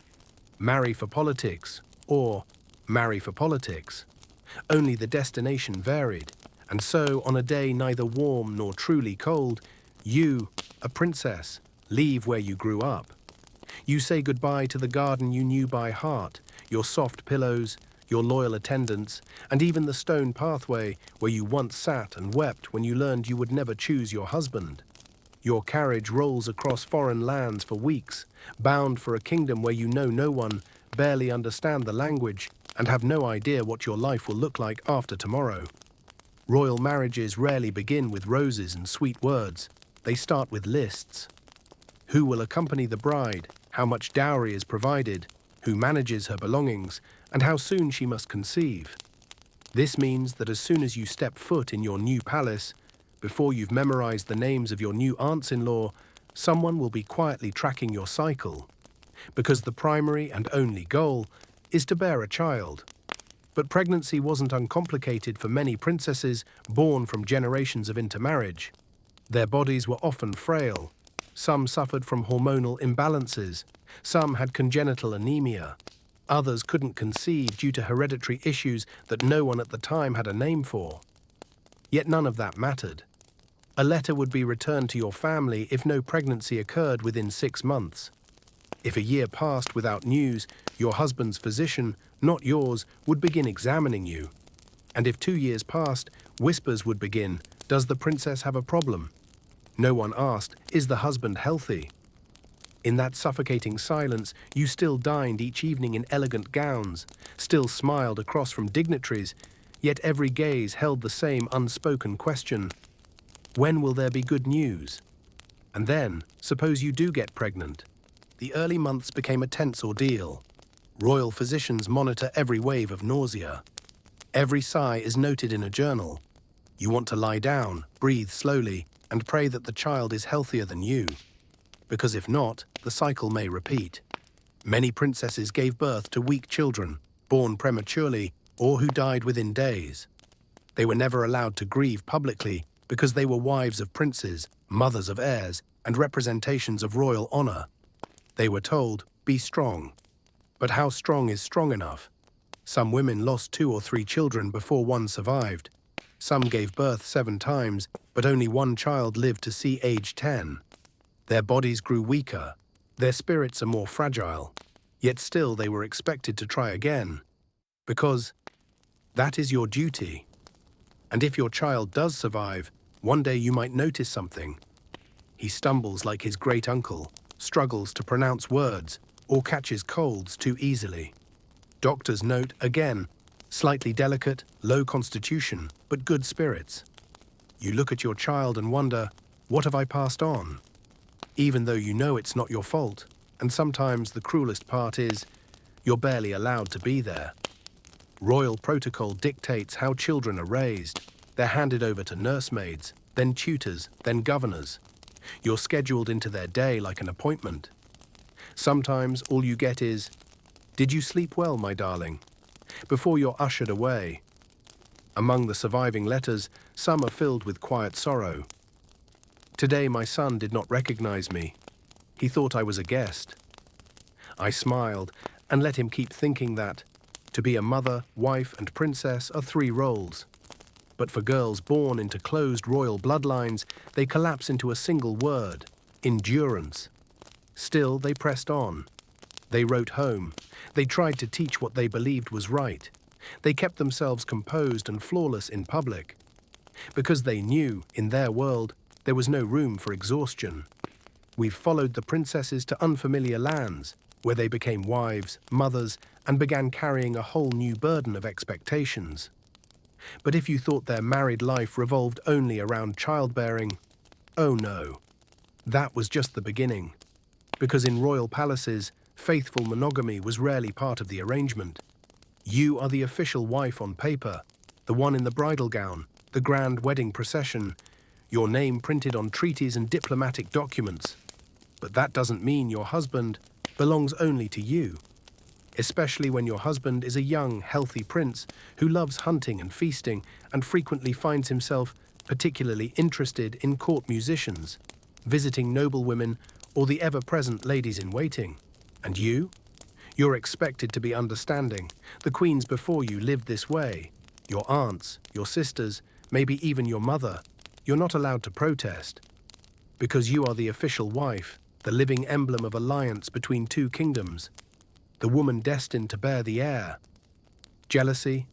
marry for politics or marry for politics. Only the destination varied, and so on a day neither warm nor truly cold, you, a princess, leave where you grew up. You say goodbye to the garden you knew by heart, your soft pillows, your loyal attendants, and even the stone pathway where you once sat and wept when you learned you would never choose your husband. Your carriage rolls across foreign lands for weeks, bound for a kingdom where you know no one, barely understand the language, and have no idea what your life will look like after tomorrow. Royal marriages rarely begin with roses and sweet words. They start with lists. Who will accompany the bride, how much dowry is provided, who manages her belongings, and how soon she must conceive. This means that as soon as you step foot in your new palace, before you've memorized the names of your new aunts-in-law, someone will be quietly tracking your cycle, because the primary and only goal is to bear a child. But pregnancy wasn't uncomplicated for many princesses born from generations of intermarriage. Their bodies were often frail. Some suffered from hormonal imbalances. Some had congenital anemia. Others couldn't conceive due to hereditary issues that no one at the time had a name for. Yet none of that mattered. A letter would be returned to your family if no pregnancy occurred within 6 months. If a year passed without news, your husband's physician, not yours, would begin examining you. And if 2 years passed, whispers would begin: does the princess have a problem? No one asked, is the husband healthy? In that suffocating silence, you still dined each evening in elegant gowns, still smiled across from dignitaries, yet every gaze held the same unspoken question: when will there be good news? And then, suppose you do get pregnant. The early months became a tense ordeal. Royal physicians monitor every wave of nausea. Every sigh is noted in a journal. You want to lie down, breathe slowly, and pray that the child is healthier than you. Because if not, the cycle may repeat. Many princesses gave birth to weak children, born prematurely, or who died within days. They were never allowed to grieve publicly because they were wives of princes, mothers of heirs, and representations of royal honor. They were told, be strong. But how strong is strong enough? Some women lost 2 or 3 children before one survived. Some gave birth 7 times, but only one child lived to see age 10. Their bodies grew weaker. Their spirits are more fragile. Yet still they were expected to try again. Because that is your duty. And if your child does survive, one day you might notice something. He stumbles like his great-uncle, struggles to pronounce words, or catches colds too easily. Doctors note, again, slightly delicate, low constitution, but good spirits. You look at your child and wonder, what have I passed on? Even though you know it's not your fault, and sometimes the cruelest part is, you're barely allowed to be there. Royal protocol dictates how children are raised. They're handed over to nursemaids, then tutors, then governors. You're scheduled into their day like an appointment. Sometimes all you get is, "Did you sleep well, my darling?" before you're ushered away. Among the surviving letters, some are filled with quiet sorrow. Today my son did not recognize me. He thought I was a guest. I smiled and let him keep thinking that to be a mother, wife, and princess are 3 roles. But for girls born into closed royal bloodlines, they collapse into a single word: endurance. Still, they pressed on. They wrote home. They tried to teach what they believed was right. They kept themselves composed and flawless in public. Because they knew, in their world, there was no room for exhaustion. We've followed the princesses to unfamiliar lands, where they became wives, mothers, and began carrying a whole new burden of expectations. But if you thought their married life revolved only around childbearing, oh no, that was just the beginning. because in royal palaces, faithful monogamy was rarely part of the arrangement. You are the official wife on paper, the one in the bridal gown, the grand wedding procession, your name printed on treaties and diplomatic documents. But that doesn't mean your husband belongs only to you, especially when your husband is a young, healthy prince who loves hunting and feasting and frequently finds himself particularly interested in court musicians, visiting noblewomen, or the ever-present ladies-in-waiting. And you? You're expected to be understanding. The queens before you lived this way. Your aunts, your sisters, maybe even your mother. You're not allowed to protest. Because you are the official wife, the living emblem of alliance between two kingdoms, the woman destined to bear the heir. Jealousy?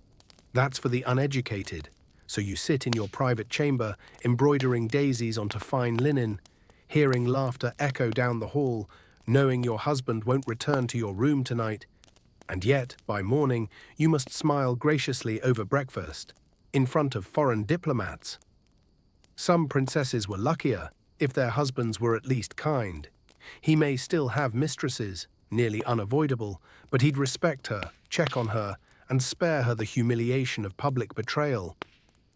That's for the uneducated. So you sit in your private chamber, embroidering daisies onto fine linen, hearing laughter echo down the hall, knowing your husband won't return to your room tonight. And yet, by morning, you must smile graciously over breakfast, in front of foreign diplomats. Some princesses were luckier, if their husbands were at least kind. He may still have mistresses, nearly unavoidable, but he'd respect her, check on her, and spare her the humiliation of public betrayal.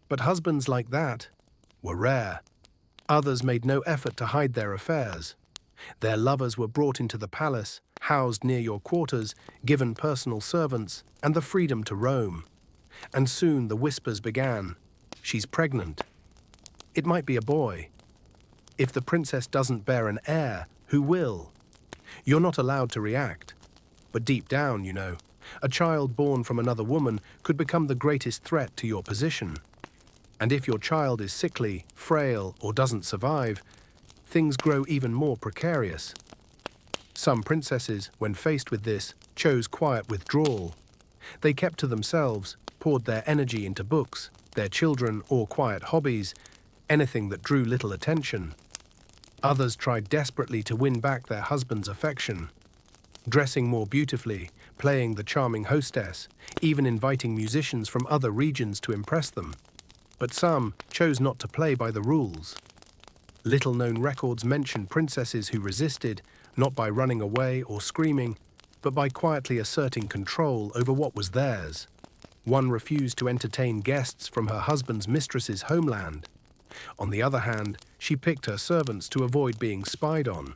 But husbands like that were rare. Others made no effort to hide their affairs. Their lovers were brought into the palace, housed near your quarters, given personal servants, and the freedom to roam. And soon the whispers began. She's pregnant. It might be a boy. If the princess doesn't bear an heir, who will? You're not allowed to react. But deep down, you know, a child born from another woman could become the greatest threat to your position. And if your child is sickly, frail, or doesn't survive, things grow even more precarious. Some princesses, when faced with this, chose quiet withdrawal. They kept to themselves, poured their energy into books, their children, or quiet hobbies, anything that drew little attention. Others tried desperately to win back their husband's affection, dressing more beautifully, playing the charming hostess, even inviting musicians from other regions to impress them. But some chose not to play by the rules. Little-known records mention princesses who resisted, not by running away or screaming, but by quietly asserting control over what was theirs. One refused to entertain guests from her husband's mistress's homeland. On the other hand, she picked her servants to avoid being spied on.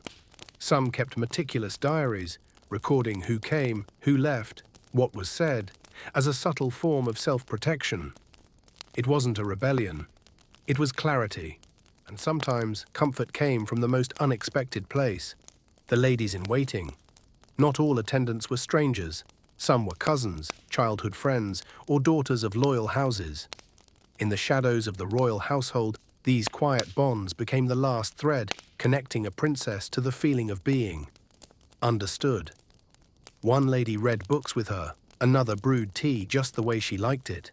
Some kept meticulous diaries, recording who came, who left, what was said, as a subtle form of self-protection. It wasn't a rebellion. It was clarity. And sometimes comfort came from the most unexpected place, the ladies-in-waiting. Not all attendants were strangers. Some were cousins, childhood friends, or daughters of loyal houses. In the shadows of the royal household, these quiet bonds became the last thread connecting a princess to the feeling of being understood. One lady read books with her, another brewed tea just the way she liked it.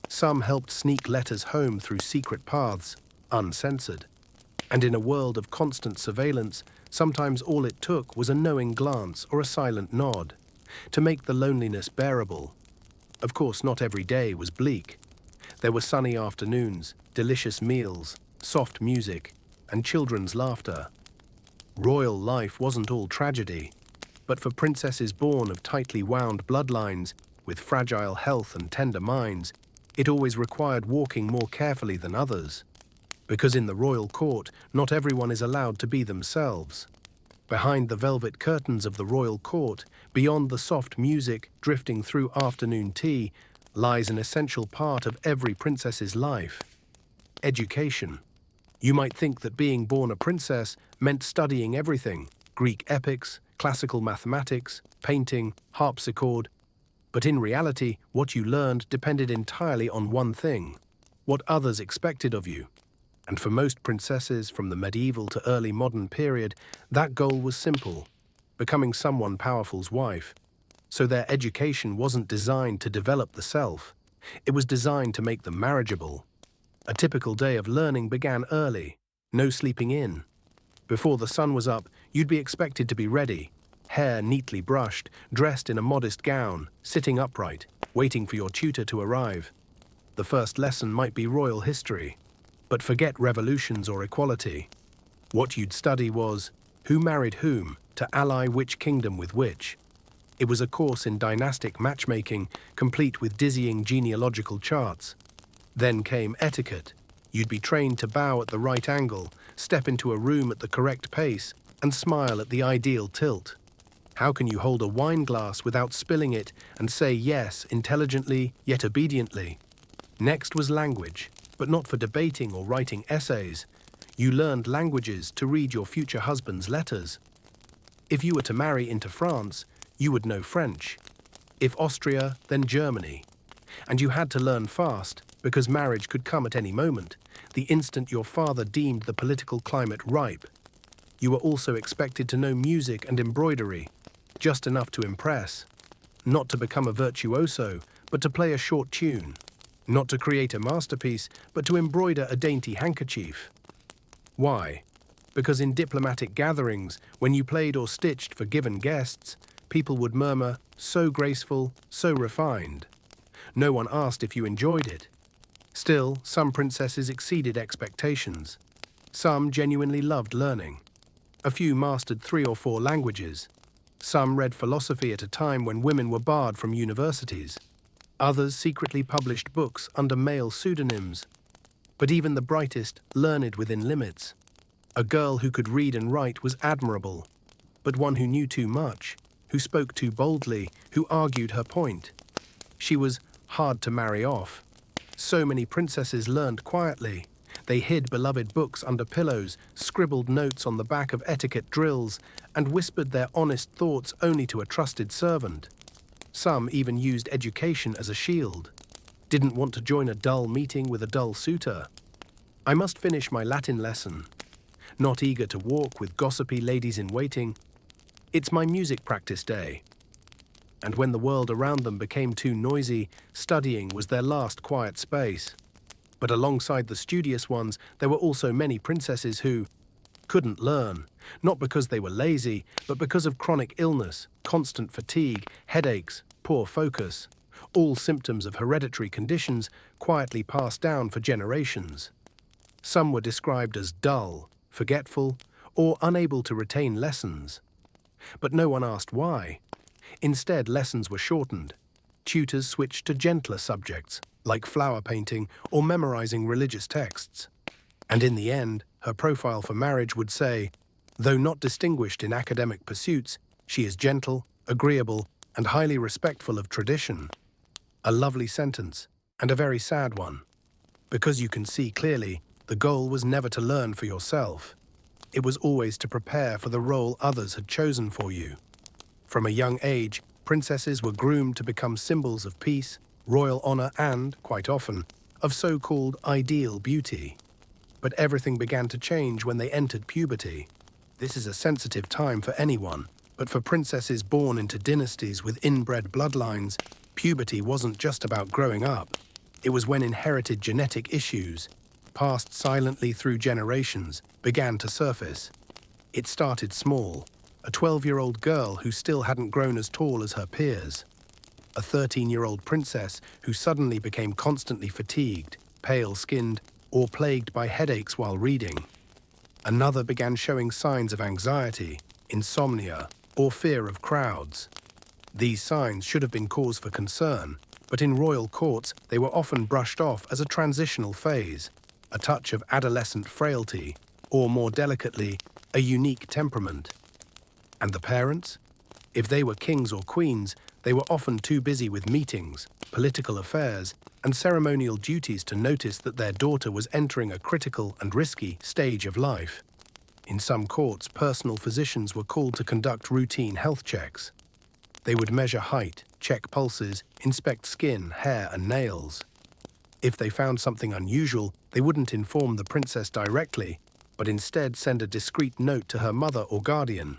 Some helped sneak letters home through secret paths, uncensored. And in a world of constant surveillance, sometimes all it took was a knowing glance or a silent nod to make the loneliness bearable. Of course, not every day was bleak. There were sunny afternoons, delicious meals, soft music, and children's laughter. Royal life wasn't all tragedy, but for princesses born of tightly wound bloodlines, with fragile health and tender minds, it always required walking more carefully than others. Because in the royal court, not everyone is allowed to be themselves. Behind the velvet curtains of the royal court, beyond the soft music drifting through afternoon tea, lies an essential part of every princess's life: education. You might think that being born a princess meant studying everything: Greek epics, classical mathematics, painting, harpsichord. But in reality, what you learned depended entirely on one thing: what others expected of you. And for most princesses from the medieval to early modern period, that goal was simple: becoming someone powerful's wife. So their education wasn't designed to develop the self. It was designed to make them marriageable. A typical day of learning began early, no sleeping in. Before the sun was up, you'd be expected to be ready, hair neatly brushed, dressed in a modest gown, sitting upright, waiting for your tutor to arrive. The first lesson might be royal history, but forget revolutions or equality. What you'd study was who married whom, to ally which kingdom with which. It was a course in dynastic matchmaking, complete with dizzying genealogical charts. Then came etiquette. You'd be trained to bow at the right angle, step into a room at the correct pace, and smile at the ideal tilt. How can you hold a wine glass without spilling it and say yes intelligently yet obediently? Next was language, but not for debating or writing essays. You learned languages to read your future husband's letters. If you were to marry into France, you would know French. If Austria, then Germany. And you had to learn fast, because marriage could come at any moment, the instant your father deemed the political climate ripe. You were also expected to know music and embroidery, just enough to impress. Not to become a virtuoso, but to play a short tune. Not to create a masterpiece, but to embroider a dainty handkerchief. Why? Because in diplomatic gatherings, when you played or stitched for given guests, people would murmur, "So graceful, so refined." No one asked if you enjoyed it. Still, some princesses exceeded expectations. Some genuinely loved learning. A few mastered 3 or 4 languages. Some read philosophy at a time when women were barred from universities. Others secretly published books under male pseudonyms. But even the brightest learned within limits. A girl who could read and write was admirable, but one who knew too much, who spoke too boldly, who argued her point. She was hard to marry off. So many princesses learned quietly. They hid beloved books under pillows, scribbled notes on the back of etiquette drills, and whispered their honest thoughts only to a trusted servant. Some even used education as a shield. Didn't want to join a dull meeting with a dull suitor. I must finish my Latin lesson. Not eager to walk with gossipy ladies in waiting. It's my music practice day. And when the world around them became too noisy, studying was their last quiet space. But alongside the studious ones, there were also many princesses who couldn't learn, not because they were lazy, but because of chronic illness, constant fatigue, headaches, poor focus, all symptoms of hereditary conditions quietly passed down for generations. Some were described as dull, forgetful, or unable to retain lessons. But no one asked why. Instead, lessons were shortened. Tutors switched to gentler subjects, like flower painting or memorizing religious texts. And in the end, her profile for marriage would say, though not distinguished in academic pursuits, she is gentle, agreeable, and highly respectful of tradition. A lovely sentence, and a very sad one. Because you can see clearly, the goal was never to learn for yourself. It was always to prepare for the role others had chosen for you. From a young age, princesses were groomed to become symbols of peace, royal honor, and, quite often, of so-called ideal beauty. But everything began to change when they entered puberty. This is a sensitive time for anyone, but for princesses born into dynasties with inbred bloodlines, puberty wasn't just about growing up. It was when inherited genetic issues, passed silently through generations, began to surface. It started small. A 12-year-old girl who still hadn't grown as tall as her peers. A 13-year-old princess who suddenly became constantly fatigued, pale-skinned, or plagued by headaches while reading. Another began showing signs of anxiety, insomnia, or fear of crowds. These signs should have been cause for concern, but in royal courts they were often brushed off as a transitional phase, a touch of adolescent frailty, or more delicately, a unique temperament. And the parents? If they were kings or queens, they were often too busy with meetings, political affairs, and ceremonial duties to notice that their daughter was entering a critical and risky stage of life. In some courts, personal physicians were called to conduct routine health checks. They would measure height, check pulses, inspect skin, hair, and nails. If they found something unusual, they wouldn't inform the princess directly, but instead send a discreet note to her mother or guardian.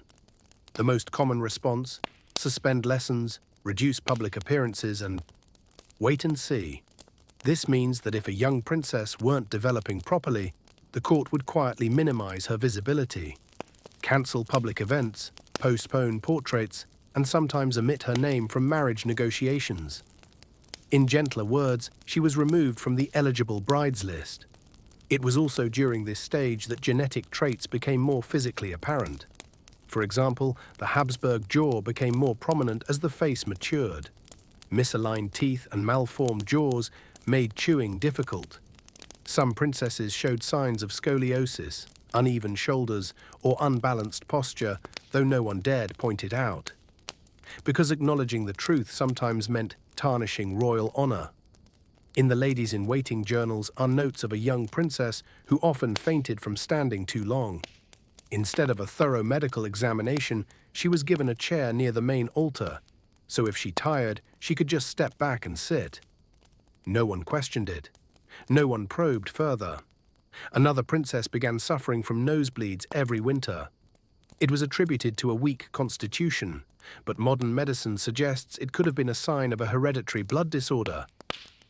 The most common response: suspend lessons, reduce public appearances, and wait and see. This means that if a young princess weren't developing properly, the court would quietly minimize her visibility, cancel public events, postpone portraits, and sometimes omit her name from marriage negotiations. In gentler words, she was removed from the eligible brides list. It was also during this stage that genetic traits became more physically apparent. For example, the Habsburg jaw became more prominent as the face matured. Misaligned teeth and malformed jaws made chewing difficult. Some princesses showed signs of scoliosis, uneven shoulders, or unbalanced posture, though no one dared point it out. Because acknowledging the truth sometimes meant tarnishing royal honor. In the ladies-in-waiting journals are notes of a young princess who often fainted from standing too long. Instead of a thorough medical examination, she was given a chair near the main altar, so if she tired, she could just step back and sit. No one questioned it. No one probed further. Another princess began suffering from nosebleeds every winter. It was attributed to a weak constitution, but modern medicine suggests it could have been a sign of a hereditary blood disorder,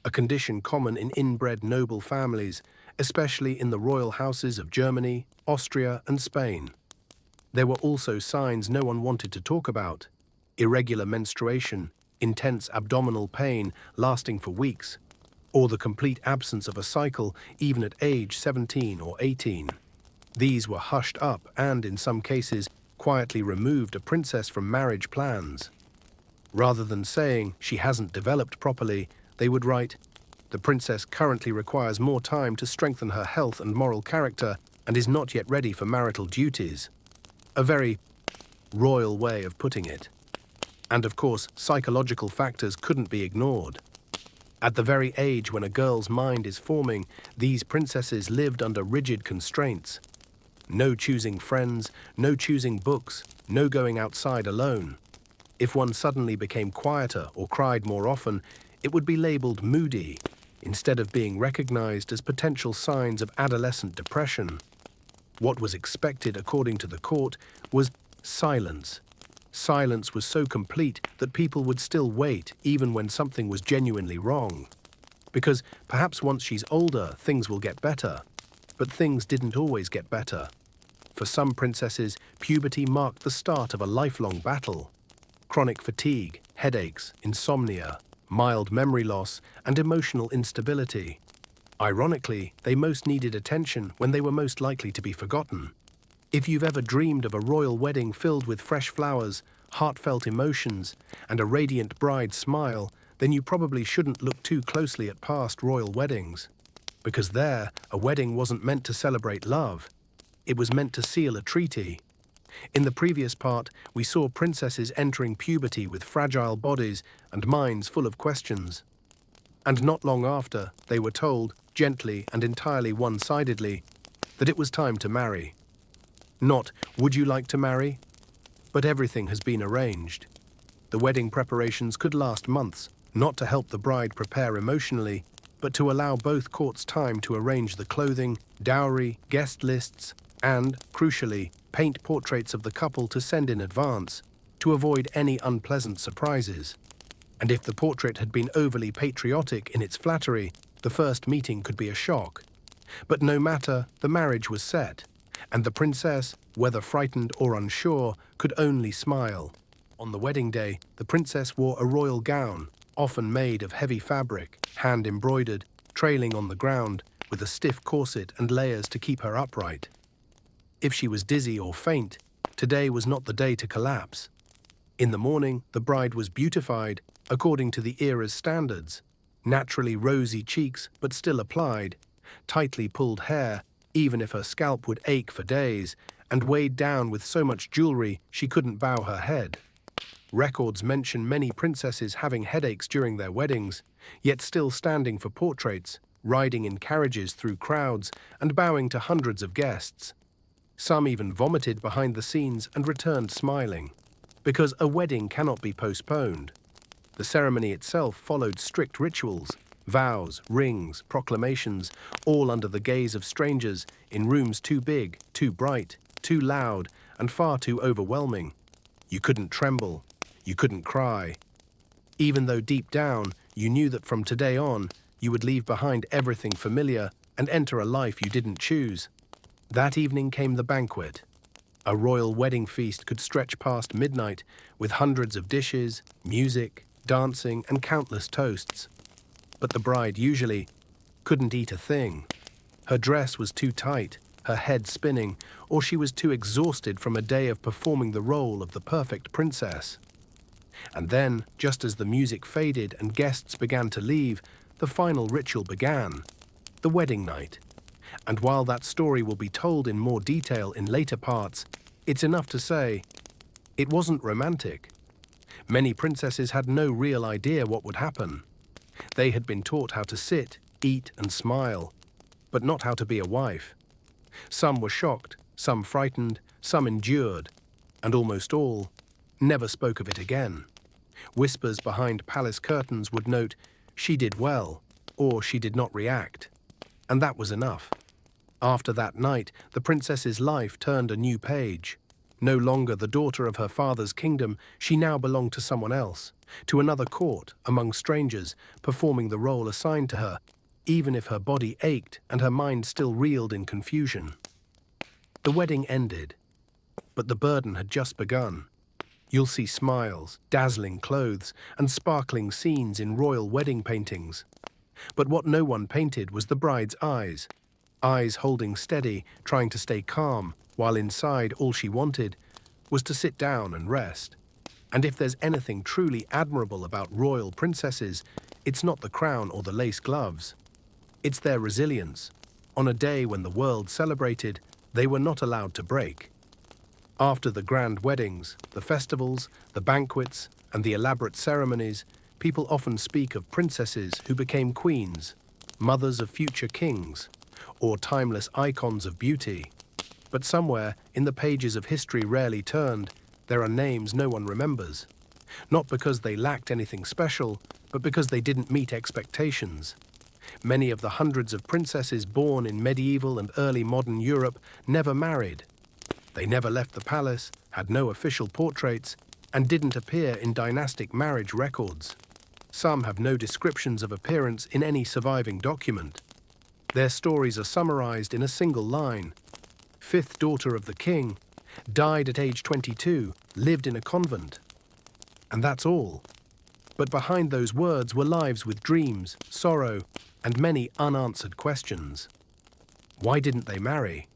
a condition common in inbred noble families, especially in the royal houses of Germany, Austria, and Spain. There were also signs no one wanted to talk about: irregular menstruation, intense abdominal pain lasting for weeks, or the complete absence of a cycle even at age 17 or 18. These were hushed up and, in some cases, quietly removed a princess from marriage plans. Rather than saying she hasn't developed properly, they would write, "The princess currently requires more time to strengthen her health and moral character and is not yet ready for marital duties." A very royal way of putting it. And of course, psychological factors couldn't be ignored. At the very age when a girl's mind is forming, these princesses lived under rigid constraints. No choosing friends, no choosing books, no going outside alone. If one suddenly became quieter or cried more often, it would be labeled moody, instead of being recognized as potential signs of adolescent depression. What was expected, according to the court, was silence. Silence was so complete that people would still wait even when something was genuinely wrong. Because perhaps once she's older, things will get better. But things didn't always get better. For some princesses, puberty marked the start of a lifelong battle. Chronic fatigue, headaches, insomnia, mild memory loss, and emotional instability. Ironically, they most needed attention when they were most likely to be forgotten. If you've ever dreamed of a royal wedding filled with fresh flowers, heartfelt emotions, and a radiant bride's smile, then you probably shouldn't look too closely at past royal weddings. Because there, a wedding wasn't meant to celebrate love. It was meant to seal a treaty. In the previous part, we saw princesses entering puberty with fragile bodies and minds full of questions. And not long after, they were told, gently and entirely one-sidedly, that it was time to marry. Not, "Would you like to marry?" But everything has been arranged. The wedding preparations could last months, not to help the bride prepare emotionally, but to allow both courts time to arrange the clothing, dowry, guest lists, and, crucially, paint portraits of the couple to send in advance, to avoid any unpleasant surprises. And if the portrait had been overly patriotic in its flattery, the first meeting could be a shock. But no matter, the marriage was set, and the princess, whether frightened or unsure, could only smile. On the wedding day, the princess wore a royal gown, often made of heavy fabric, hand-embroidered, trailing on the ground, with a stiff corset and layers to keep her upright. If she was dizzy or faint, today was not the day to collapse. In the morning, the bride was beautified, according to the era's standards. Naturally rosy cheeks, but still applied, tightly pulled hair, even if her scalp would ache for days, and weighed down with so much jewelry she couldn't bow her head. Records mention many princesses having headaches during their weddings, yet still standing for portraits, riding in carriages through crowds, and bowing to hundreds of guests. Some even vomited behind the scenes and returned smiling. Because a wedding cannot be postponed. The ceremony itself followed strict rituals, vows, rings, proclamations, all under the gaze of strangers in rooms too big, too bright, too loud, and far too overwhelming. You couldn't tremble. You couldn't cry. Even though deep down, you knew that from today on, you would leave behind everything familiar and enter a life you didn't choose. That evening came the banquet. A royal wedding feast could stretch past midnight with hundreds of dishes, music, dancing, and countless toasts. But the bride usually couldn't eat a thing. Her dress was too tight, her head spinning, or she was too exhausted from a day of performing the role of the perfect princess. And then, just as the music faded and guests began to leave, the final ritual began, the wedding night. And while that story will be told in more detail in later parts, it's enough to say, it wasn't romantic. Many princesses had no real idea what would happen. They had been taught how to sit, eat, and smile, but not how to be a wife. Some were shocked, some frightened, some endured, and almost all never spoke of it again. Whispers behind palace curtains would note, "She did well," or "She did not react." And that was enough. After that night, the princess's life turned a new page. No longer the daughter of her father's kingdom, she now belonged to someone else, to another court, among strangers, performing the role assigned to her, even if her body ached and her mind still reeled in confusion. The wedding ended, but the burden had just begun. You'll see smiles, dazzling clothes, and sparkling scenes in royal wedding paintings. But what no one painted was the bride's eyes. Eyes holding steady, trying to stay calm, while inside all she wanted was to sit down and rest. And if there's anything truly admirable about royal princesses, it's not the crown or the lace gloves. It's their resilience. On a day when the world celebrated, they were not allowed to break. After the grand weddings, the festivals, the banquets, and the elaborate ceremonies, people often speak of princesses who became queens, mothers of future kings, or timeless icons of beauty. But somewhere, in the pages of history rarely turned, there are names no one remembers. Not because they lacked anything special, but because they didn't meet expectations. Many of the hundreds of princesses born in medieval and early modern Europe never married. They never left the palace, had no official portraits, and didn't appear in dynastic marriage records. Some have no descriptions of appearance in any surviving document. Their stories are summarized in a single line. Fifth daughter of the king, died at age 22, lived in a convent. And that's all. But behind those words were lives with dreams, sorrow, and many unanswered questions. Why didn't they marry?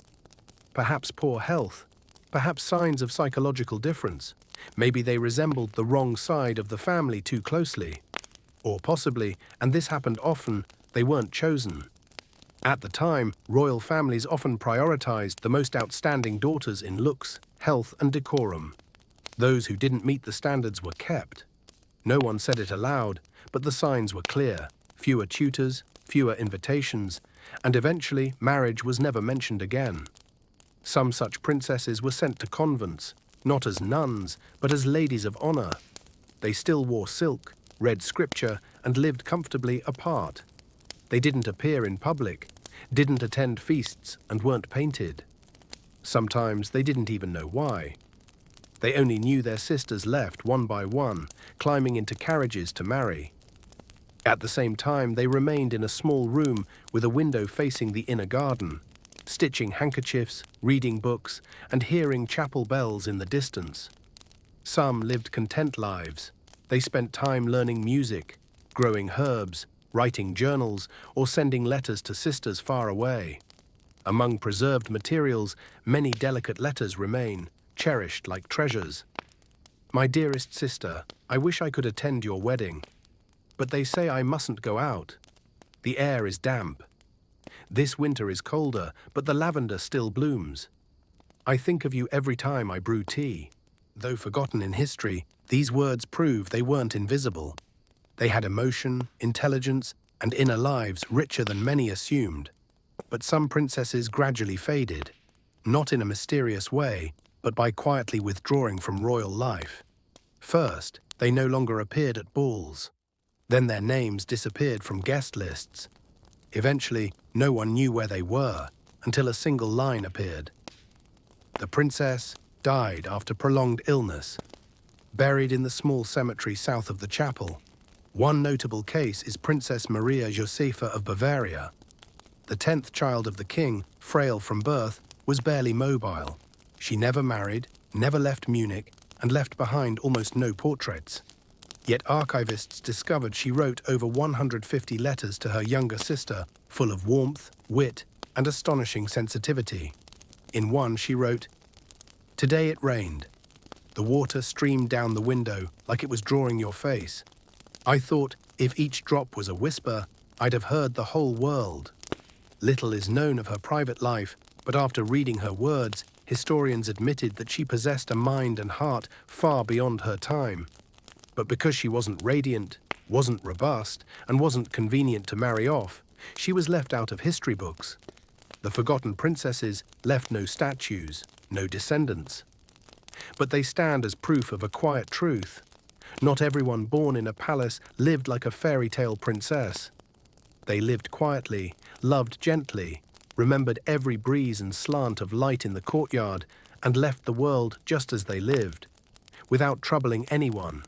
Perhaps poor health, perhaps signs of psychological difference. Maybe they resembled the wrong side of the family too closely. Or possibly, and this happened often, they weren't chosen. At the time, royal families often prioritized the most outstanding daughters in looks, health, and decorum. Those who didn't meet the standards were kept. No one said it aloud, but the signs were clear. Fewer tutors, fewer invitations, and eventually marriage was never mentioned again. Some such princesses were sent to convents, not as nuns, but as ladies of honor. They still wore silk, read scripture, and lived comfortably apart. They didn't appear in public, didn't attend feasts, and weren't painted. Sometimes they didn't even know why. They only knew their sisters left one by one, climbing into carriages to marry. At the same time, they remained in a small room with a window facing the inner garden, stitching handkerchiefs, reading books, and hearing chapel bells in the distance. Some lived content lives. They spent time learning music, growing herbs, writing journals, or sending letters to sisters far away. Among preserved materials, many delicate letters remain, cherished like treasures. "My dearest sister, I wish I could attend your wedding, but they say I mustn't go out. The air is damp. This winter is colder, but the lavender still blooms. I think of you every time I brew tea." Though forgotten in history, these words prove they weren't invisible. They had emotion, intelligence, and inner lives richer than many assumed. But some princesses gradually faded, not in a mysterious way, but by quietly withdrawing from royal life. First, they no longer appeared at balls. Then their names disappeared from guest lists. Eventually, no one knew where they were, until a single line appeared. The princess died after prolonged illness, buried in the small cemetery south of the chapel. One notable case is Princess Maria Josepha of Bavaria. The 10th child of the king, frail from birth, was barely mobile. She never married, never left Munich, and left behind almost no portraits. Yet archivists discovered she wrote over 150 letters to her younger sister, full of warmth, wit, and astonishing sensitivity. In one, she wrote, "Today it rained. The water streamed down the window like it was drawing your face. I thought if each drop was a whisper, I'd have heard the whole world." Little is known of her private life, but after reading her words, historians admitted that she possessed a mind and heart far beyond her time. But because she wasn't radiant, wasn't robust, and wasn't convenient to marry off, she was left out of history books. The forgotten princesses left no statues, no descendants. But they stand as proof of a quiet truth. Not everyone born in a palace lived like a fairy tale princess. They lived quietly, loved gently, remembered every breeze and slant of light in the courtyard, and left the world just as they lived, without troubling anyone.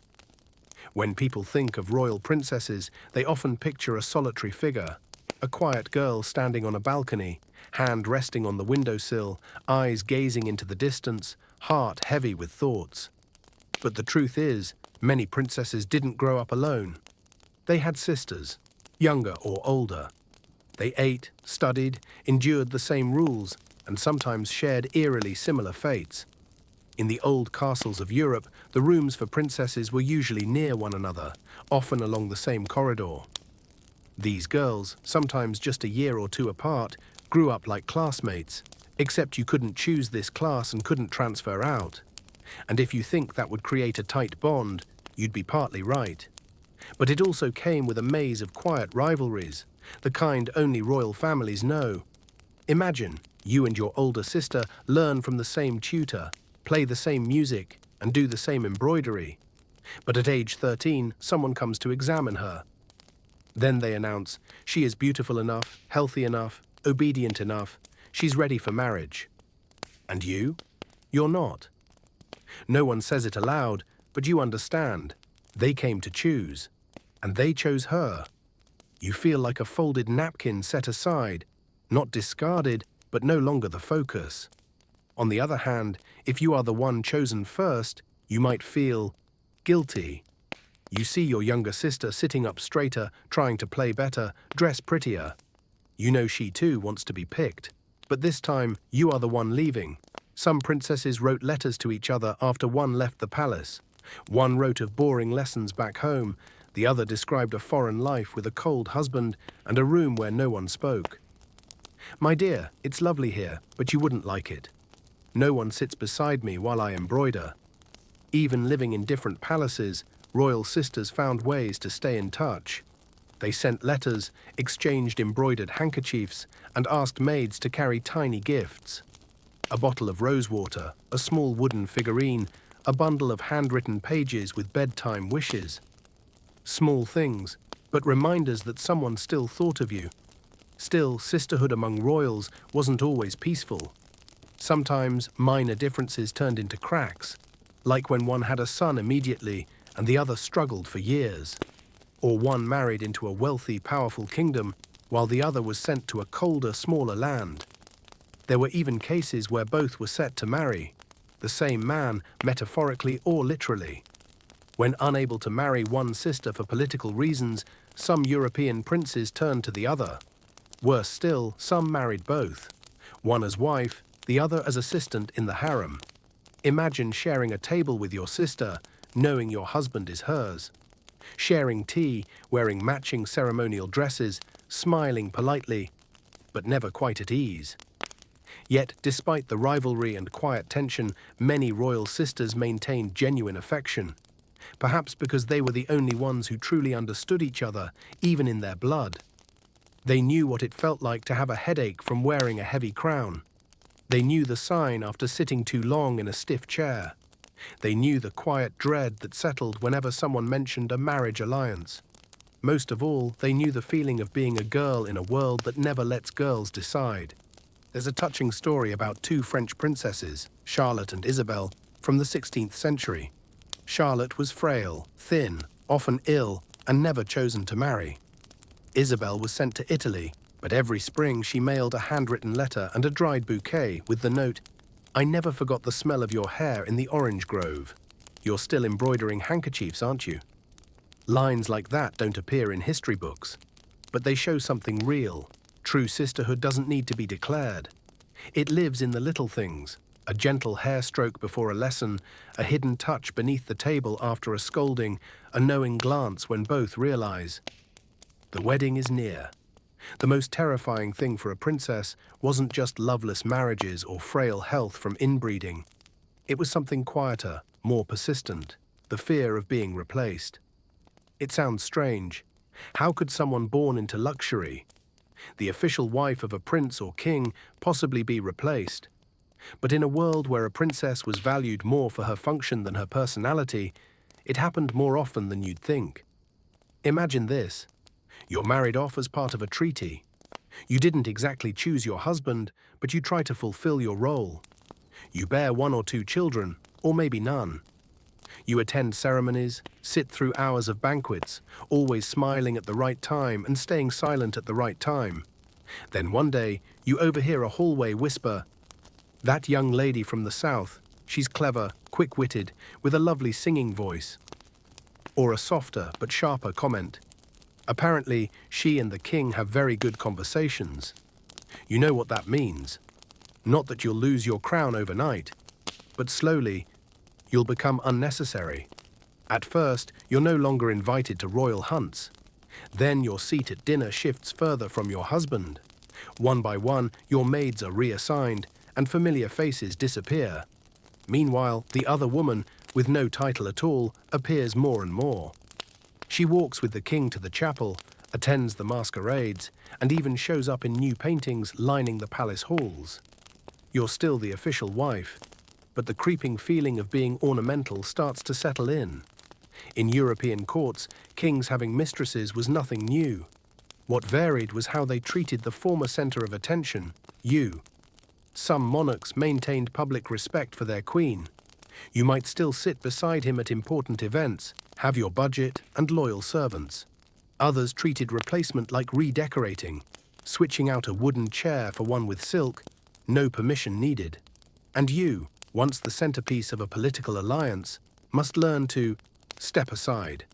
When people think of royal princesses, they often picture a solitary figure, a quiet girl standing on a balcony, hand resting on the windowsill, eyes gazing into the distance, heart heavy with thoughts. But the truth is, many princesses didn't grow up alone. They had sisters, younger or older. They ate, studied, endured the same rules, and sometimes shared eerily similar fates. In the old castles of Europe, the rooms for princesses were usually near one another, often along the same corridor. These girls, sometimes just a year or two apart, grew up like classmates, except you couldn't choose this class and couldn't transfer out. And if you think that would create a tight bond, you'd be partly right. But it also came with a maze of quiet rivalries, the kind only royal families know. Imagine you and your older sister learn from the same tutor, play the same music, and do the same embroidery. But at age 13, someone comes to examine her. Then they announce, she is beautiful enough, healthy enough, obedient enough, she's ready for marriage. And you? You're not. No one says it aloud, but you understand. They came to choose, and they chose her. You feel like a folded napkin set aside, not discarded, but no longer the focus. On the other hand, if you are the one chosen first, you might feel guilty. You see your younger sister sitting up straighter, trying to play better, dress prettier. You know she too wants to be picked. But this time, you are the one leaving. Some princesses wrote letters to each other after one left the palace. One wrote of boring lessons back home, the other described a foreign life with a cold husband and a room where no one spoke. "My dear, it's lovely here, but you wouldn't like it. No one sits beside me while I embroider." Even living in different palaces, royal sisters found ways to stay in touch. They sent letters, exchanged embroidered handkerchiefs, and asked maids to carry tiny gifts. A bottle of rosewater, a small wooden figurine, a bundle of handwritten pages with bedtime wishes. Small things, but reminders that someone still thought of you. Still, sisterhood among royals wasn't always peaceful. Sometimes minor differences turned into cracks, like when one had a son immediately and the other struggled for years. Or one married into a wealthy, powerful kingdom, while the other was sent to a colder, smaller land. There were even cases where both were set to marry, the same man, metaphorically or literally. When unable to marry one sister for political reasons, some European princes turned to the other. Worse still, some married both, one as wife, the other as assistant in the harem. Imagine sharing a table with your sister, knowing your husband is hers. Sharing tea, wearing matching ceremonial dresses, smiling politely, but never quite at ease. Yet, despite the rivalry and quiet tension, many royal sisters maintained genuine affection. Perhaps because they were the only ones who truly understood each other, even in their blood. They knew what it felt like to have a headache from wearing a heavy crown. They knew the sign after sitting too long in a stiff chair. They knew the quiet dread that settled whenever someone mentioned a marriage alliance. Most of all, they knew the feeling of being a girl in a world that never lets girls decide. There's a touching story about two French princesses, Charlotte and Isabel, from the 16th century. Charlotte was frail, thin, often ill, and never chosen to marry. Isabel was sent to Italy, but every spring she mailed a handwritten letter and a dried bouquet with the note, "I never forgot the smell of your hair in the orange grove. You're still embroidering handkerchiefs, aren't you?" Lines like that don't appear in history books, but they show something real, True sisterhood doesn't need to be declared. It lives in the little things, a gentle hair stroke before a lesson, a hidden touch beneath the table after a scolding, a knowing glance when both realize the wedding is near. The most terrifying thing for a princess wasn't just loveless marriages or frail health from inbreeding. It was something quieter, more persistent, the fear of being replaced. It sounds strange. How could someone born into luxury, the official wife of a prince or king, possibly be replaced? But in a world where a princess was valued more for her function than her personality, it happened more often than you'd think. Imagine this. You're married off as part of a treaty. You didn't exactly choose your husband, but you try to fulfill your role. You bear 1 or 2 children, or maybe none. You attend ceremonies, sit through hours of banquets, always smiling at the right time and staying silent at the right time. Then one day, you overhear a hallway whisper, "That young lady from the south, she's clever, quick-witted, with a lovely singing voice." Or a softer but sharper comment, "Apparently, she and the king have very good conversations." You know what that means. Not that you'll lose your crown overnight, but slowly, you'll become unnecessary. At first, you're no longer invited to royal hunts. Then your seat at dinner shifts further from your husband. One by one, your maids are reassigned, and familiar faces disappear. Meanwhile, the other woman, with no title at all, appears more and more. She walks with the king to the chapel, attends the masquerades, and even shows up in new paintings lining the palace halls. You're still the official wife, but the creeping feeling of being ornamental starts to settle in. In European courts, kings having mistresses was nothing new. What varied was how they treated the former center of attention, you. Some monarchs maintained public respect for their queen. You might still sit beside him at important events, have your budget and loyal servants. Others treated replacement like redecorating, switching out a wooden chair for one with silk, no permission needed. And you, once the centerpiece of a political alliance, must learn to step aside.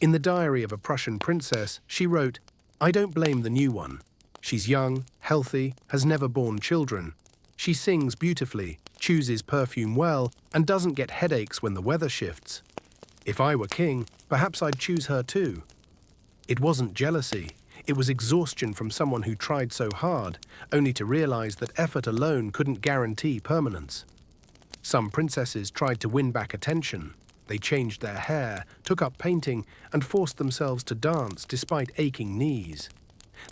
In the diary of a Prussian princess, she wrote, "I don't blame the new one. She's young, healthy, has never borne children. She sings beautifully, chooses perfume well, and doesn't get headaches when the weather shifts. If I were king, perhaps I'd choose her too." It wasn't jealousy. It was exhaustion from someone who tried so hard, only to realize that effort alone couldn't guarantee permanence. Some princesses tried to win back attention. They changed their hair, took up painting, and forced themselves to dance despite aching knees.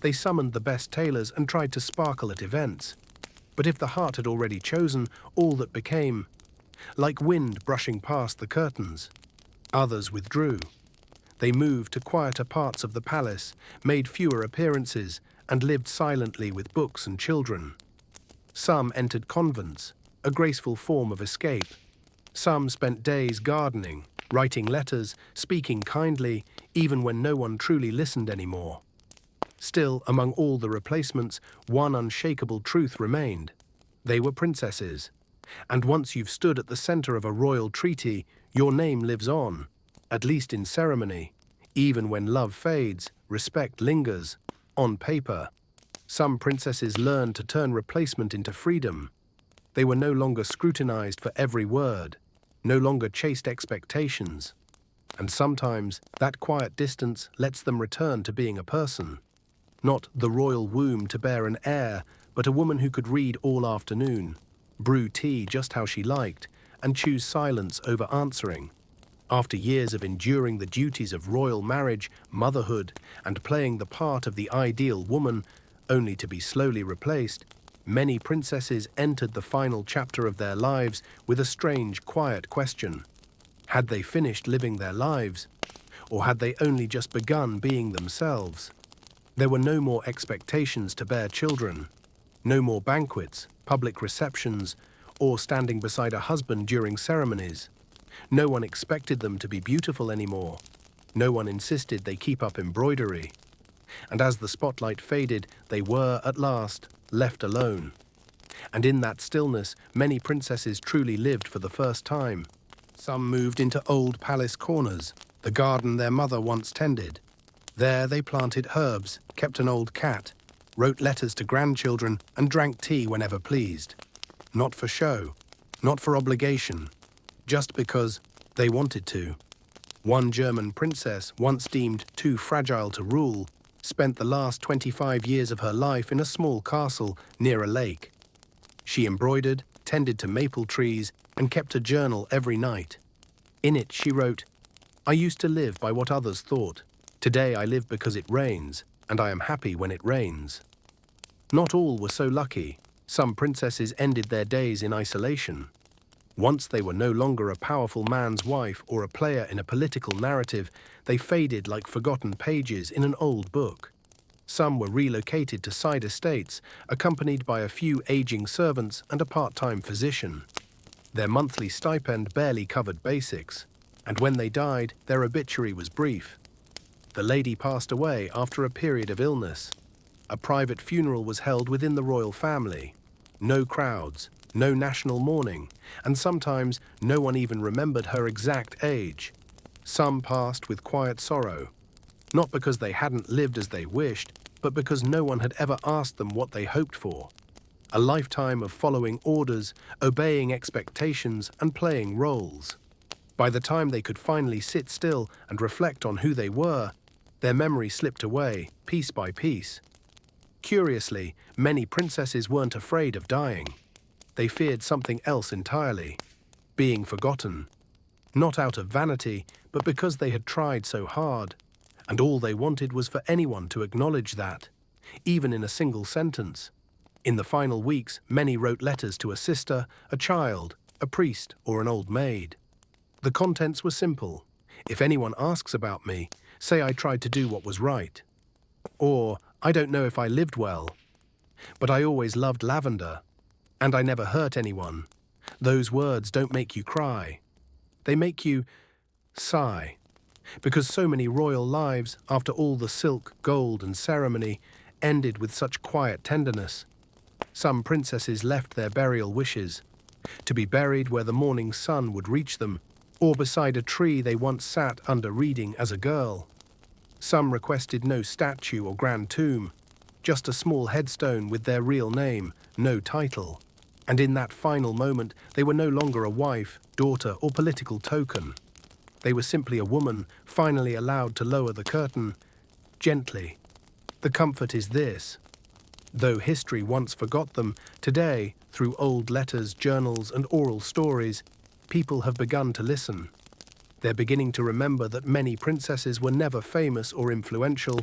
They summoned the best tailors and tried to sparkle at events. But if the heart had already chosen, all that became like wind brushing past the curtains. Others withdrew. They moved to quieter parts of the palace, made fewer appearances, and lived silently with books and children. Some entered convents, a graceful form of escape. Some spent days gardening, writing letters, speaking kindly, even when no one truly listened anymore. Still, among all the replacements, one unshakable truth remained. They were princesses. And once you've stood at the center of a royal treaty, your name lives on, at least in ceremony. Even when love fades, respect lingers. On paper, some princesses learned to turn replacement into freedom. They were no longer scrutinized for every word, no longer chased expectations. And sometimes that quiet distance lets them return to being a person. Not the royal womb to bear an heir, but a woman who could read all afternoon, brew tea just how she liked, and choose silence over answering. After years of enduring the duties of royal marriage, motherhood, and playing the part of the ideal woman, only to be slowly replaced, many princesses entered the final chapter of their lives with a strange, quiet question. Had they finished living their lives, or had they only just begun being themselves? There were no more expectations to bear children, no more banquets, public receptions, or standing beside a husband during ceremonies. No one expected them to be beautiful anymore. No one insisted they keep up embroidery. And as the spotlight faded, they were, at last, left alone. And in that stillness, many princesses truly lived for the first time. Some moved into old palace corners, the garden their mother once tended. There they planted herbs, kept an old cat, wrote letters to grandchildren, and drank tea whenever pleased. Not for show, not for obligation, just because they wanted to. One German princess, once deemed too fragile to rule, spent the last 25 years of her life in a small castle near a lake. She embroidered, tended to maple trees, and kept a journal every night. In it she wrote, "I used to live by what others thought. Today I live because it rains, and I am happy when it rains." Not all were so lucky. Some princesses ended their days in isolation. Once they were no longer a powerful man's wife or a player in a political narrative, they faded like forgotten pages in an old book. Some were relocated to side estates, accompanied by a few aging servants and a part-time physician. Their monthly stipend barely covered basics, and when they died, their obituary was brief. The lady passed away after a period of illness. A private funeral was held within the royal family. No crowds, no national mourning, and sometimes no one even remembered her exact age. Some passed with quiet sorrow, not because they hadn't lived as they wished, but because no one had ever asked them what they hoped for. A lifetime of following orders, obeying expectations, and playing roles. By the time they could finally sit still and reflect on who they were, their memory slipped away, piece by piece. Curiously, many princesses weren't afraid of dying. They feared something else entirely, being forgotten. Not out of vanity, but because they had tried so hard, and all they wanted was for anyone to acknowledge that, even in a single sentence. In the final weeks, many wrote letters to a sister, a child, a priest, or an old maid. The contents were simple. If anyone asks about me, say I tried to do what was right. Or, I don't know if I lived well, but I always loved lavender, and I never hurt anyone. Those words don't make you cry. They make you sigh, because so many royal lives, after all the silk, gold, and ceremony, ended with such quiet tenderness. Some princesses left their burial wishes, to be buried where the morning sun would reach them, or beside a tree they once sat under reading as a girl. Some requested no statue or grand tomb, just a small headstone with their real name, no title. And in that final moment, they were no longer a wife, daughter, or political token. They were simply a woman, finally allowed to lower the curtain, gently. The comfort is this. Though history once forgot them, today, through old letters, journals, and oral stories, people have begun to listen. They're beginning to remember that many princesses were never famous or influential,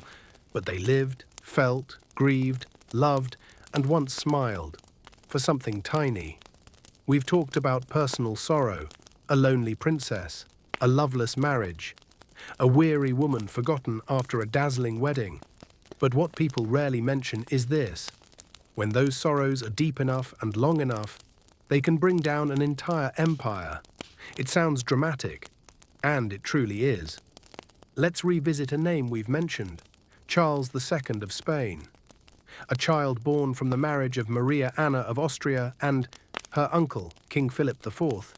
but they lived, felt, grieved, loved, and once smiled, for something tiny. We've talked about personal sorrow, a lonely princess, a loveless marriage, a weary woman forgotten after a dazzling wedding. But what people rarely mention is this. When those sorrows are deep enough and long enough, they can bring down an entire empire. It sounds dramatic, and it truly is. Let's revisit a name we've mentioned, Charles II of Spain. A child born from the marriage of Maria Anna of Austria and her uncle, King Philip IV.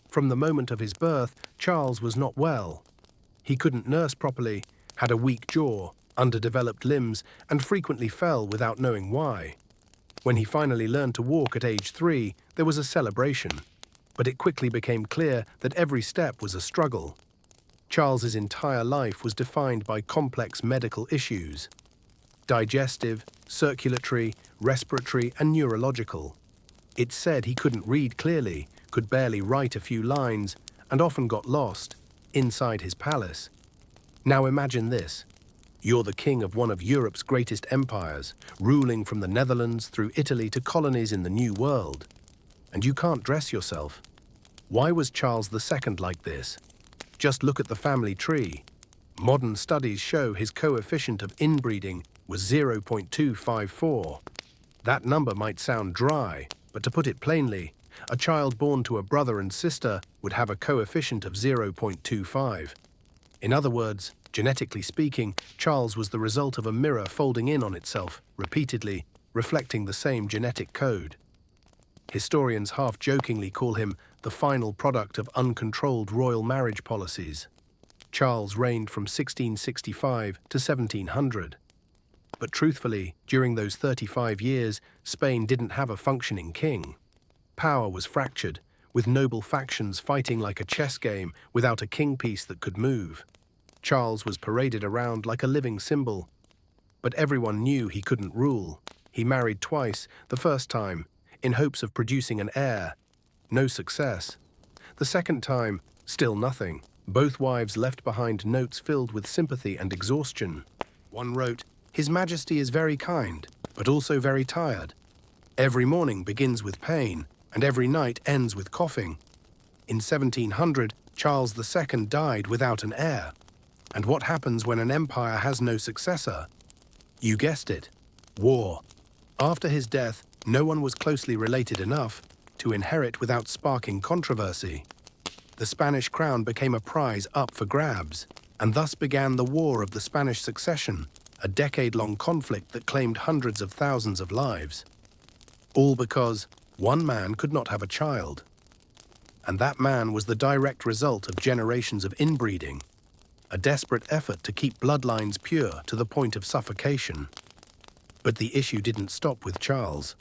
From the moment of his birth, Charles was not well. He couldn't nurse properly, had a weak jaw, underdeveloped limbs, and frequently fell without knowing why. When he finally learned to walk at age 3, there was a celebration. But it quickly became clear that every step was a struggle. Charles's entire life was defined by complex medical issues. Digestive, circulatory, respiratory, and neurological. It's said he couldn't read clearly, could barely write a few lines, and often got lost inside his palace. Now imagine this. You're the king of one of Europe's greatest empires, ruling from the Netherlands through Italy to colonies in the New World. And you can't dress yourself. Why was Charles II like this? Just look at the family tree. Modern studies show his coefficient of inbreeding was 0.254. That number might sound dry, but to put it plainly, a child born to a brother and sister would have a coefficient of 0.25. In other words, genetically speaking, Charles was the result of a mirror folding in on itself, repeatedly, reflecting the same genetic code. Historians half-jokingly call him the final product of uncontrolled royal marriage policies. Charles reigned from 1665 to 1700. But truthfully, during those 35 years, Spain didn't have a functioning king. Power was fractured, with noble factions fighting like a chess game without a king piece that could move. Charles was paraded around like a living symbol, but everyone knew he couldn't rule. He married twice, the first time, in hopes of producing an heir. No success. The second time, still nothing. Both wives left behind notes filled with sympathy and exhaustion. One wrote, "His Majesty is very kind, but also very tired. Every morning begins with pain, and every night ends with coughing." In 1700, Charles II died without an heir. And what happens when an empire has no successor? You guessed it, war. After his death, no one was closely related enough to inherit without sparking controversy. The Spanish crown became a prize up for grabs, and thus began the War of the Spanish Succession, a decade-long conflict that claimed hundreds of thousands of lives. All because one man could not have a child. And that man was the direct result of generations of inbreeding, a desperate effort to keep bloodlines pure to the point of suffocation. But the issue didn't stop with Charles.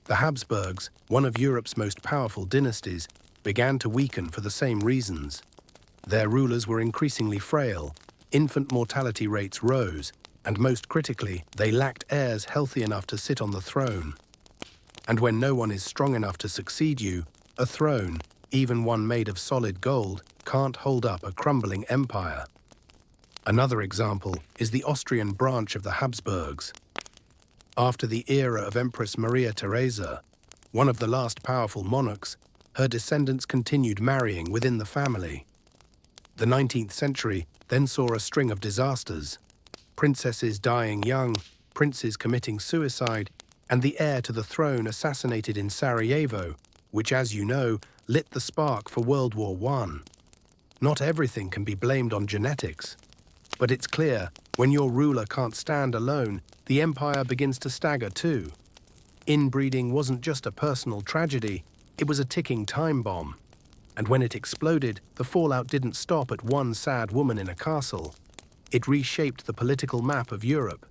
The Habsburgs, one of Europe's most powerful dynasties, began to weaken for the same reasons. Their rulers were increasingly frail, infant mortality rates rose, and most critically, they lacked heirs healthy enough to sit on the throne. And when no one is strong enough to succeed you, a throne, even one made of solid gold, can't hold up a crumbling empire. Another example is the Austrian branch of the Habsburgs. After the era of Empress Maria Theresa, one of the last powerful monarchs, her descendants continued marrying within the family. The 19th century then saw a string of disasters: princesses dying young, princes committing suicide, and the heir to the throne assassinated in Sarajevo, which, as you know, lit the spark for World War I. Not everything can be blamed on genetics, but it's clear when your ruler can't stand alone, the empire begins to stagger too. Inbreeding wasn't just a personal tragedy, it was a ticking time bomb. And when it exploded, the fallout didn't stop at one sad woman in a castle. It reshaped the political map of Europe.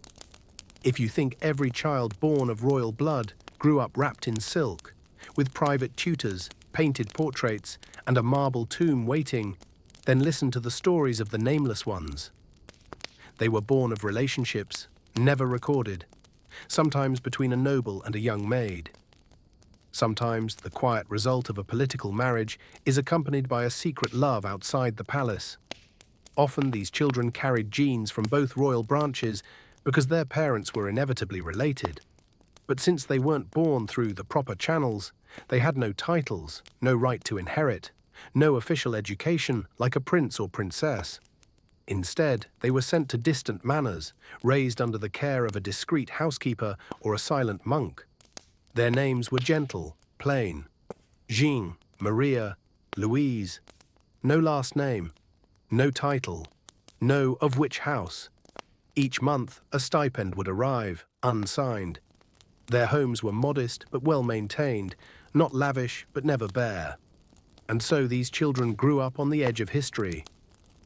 If you think every child born of royal blood grew up wrapped in silk, with private tutors, painted portraits, and a marble tomb waiting, then listen to the stories of the nameless ones. They were born of relationships, never recorded, sometimes between a noble and a young maid. Sometimes the quiet result of a political marriage is accompanied by a secret love outside the palace. Often these children carried genes from both royal branches because their parents were inevitably related. But since they weren't born through the proper channels, they had no titles, no right to inherit, no official education like a prince or princess. Instead, they were sent to distant manors, raised under the care of a discreet housekeeper or a silent monk. Their names were gentle, plain: Jean, Maria, Louise. No last name, no title, no of which house. Each month, a stipend would arrive, unsigned. Their homes were modest but well maintained, not lavish but never bare. And so these children grew up on the edge of history.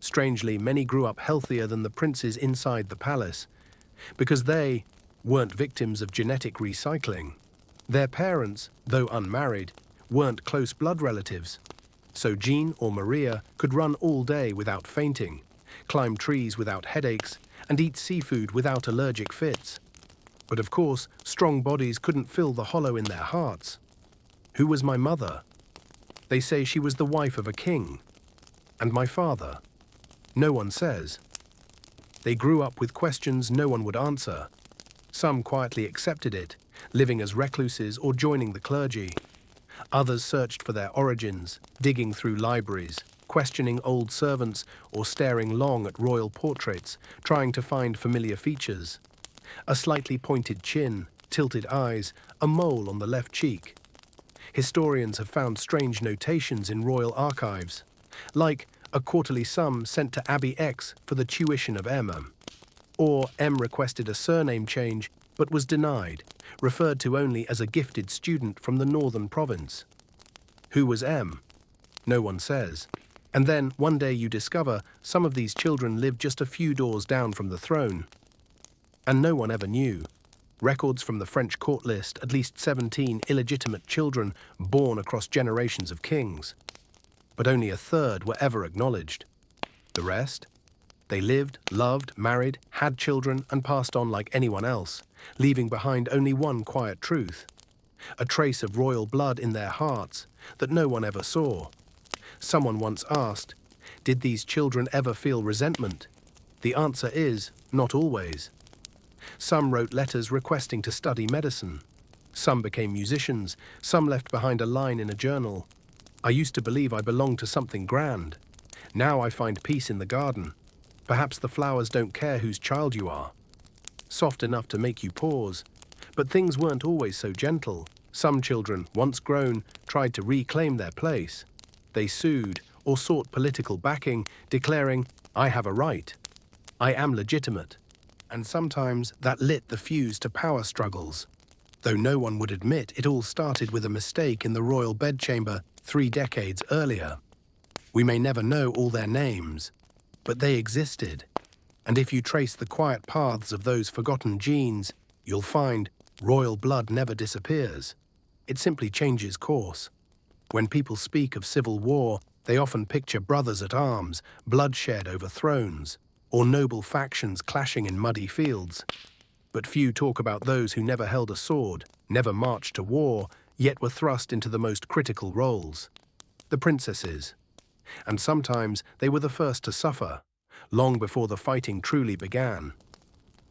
Strangely, many grew up healthier than the princes inside the palace, because they weren't victims of genetic recycling. Their parents, though unmarried, weren't close blood relatives. So Jean or Maria could run all day without fainting, climb trees without headaches, and eat seafood without allergic fits. But of course, strong bodies couldn't fill the hollow in their hearts. Who was my mother? They say she was the wife of a king. And my father? No one says. They grew up with questions no one would answer. Some quietly accepted it, living as recluses or joining the clergy. Others searched for their origins, digging through libraries, questioning old servants or staring long at royal portraits, trying to find familiar features. A slightly pointed chin, tilted eyes, a mole on the left cheek. Historians have found strange notations in royal archives, like a quarterly sum sent to Abbey X for the tuition of M. Or M requested a surname change but was denied, referred to only as a gifted student from the northern province. Who was M? No one says. And then one day you discover some of these children lived just a few doors down from the throne. And no one ever knew. Records from the French court list at least 17 illegitimate children born across generations of kings. But only a third were ever acknowledged. The rest? They lived, loved, married, had children, and passed on like anyone else, leaving behind only one quiet truth. A trace of royal blood in their hearts that no one ever saw. Someone once asked, did these children ever feel resentment? The answer is, not always. Some wrote letters requesting to study medicine. Some became musicians. Some left behind a line in a journal. I used to believe I belonged to something grand. Now I find peace in the garden. Perhaps the flowers don't care whose child you are. Soft enough to make you pause. But things weren't always so gentle. Some children, once grown, tried to reclaim their place. They sued or sought political backing, declaring, I have a right. I am legitimate. And sometimes that lit the fuse to power struggles. Though no one would admit it all started with a mistake in the royal bedchamber 3 decades earlier. We may never know all their names, but they existed. And if you trace the quiet paths of those forgotten genes, you'll find royal blood never disappears. It simply changes course. When people speak of civil war, they often picture brothers at arms, bloodshed over thrones, or noble factions clashing in muddy fields. But few talk about those who never held a sword, never marched to war, yet were thrust into the most critical roles. The princesses. And sometimes they were the first to suffer, long before the fighting truly began.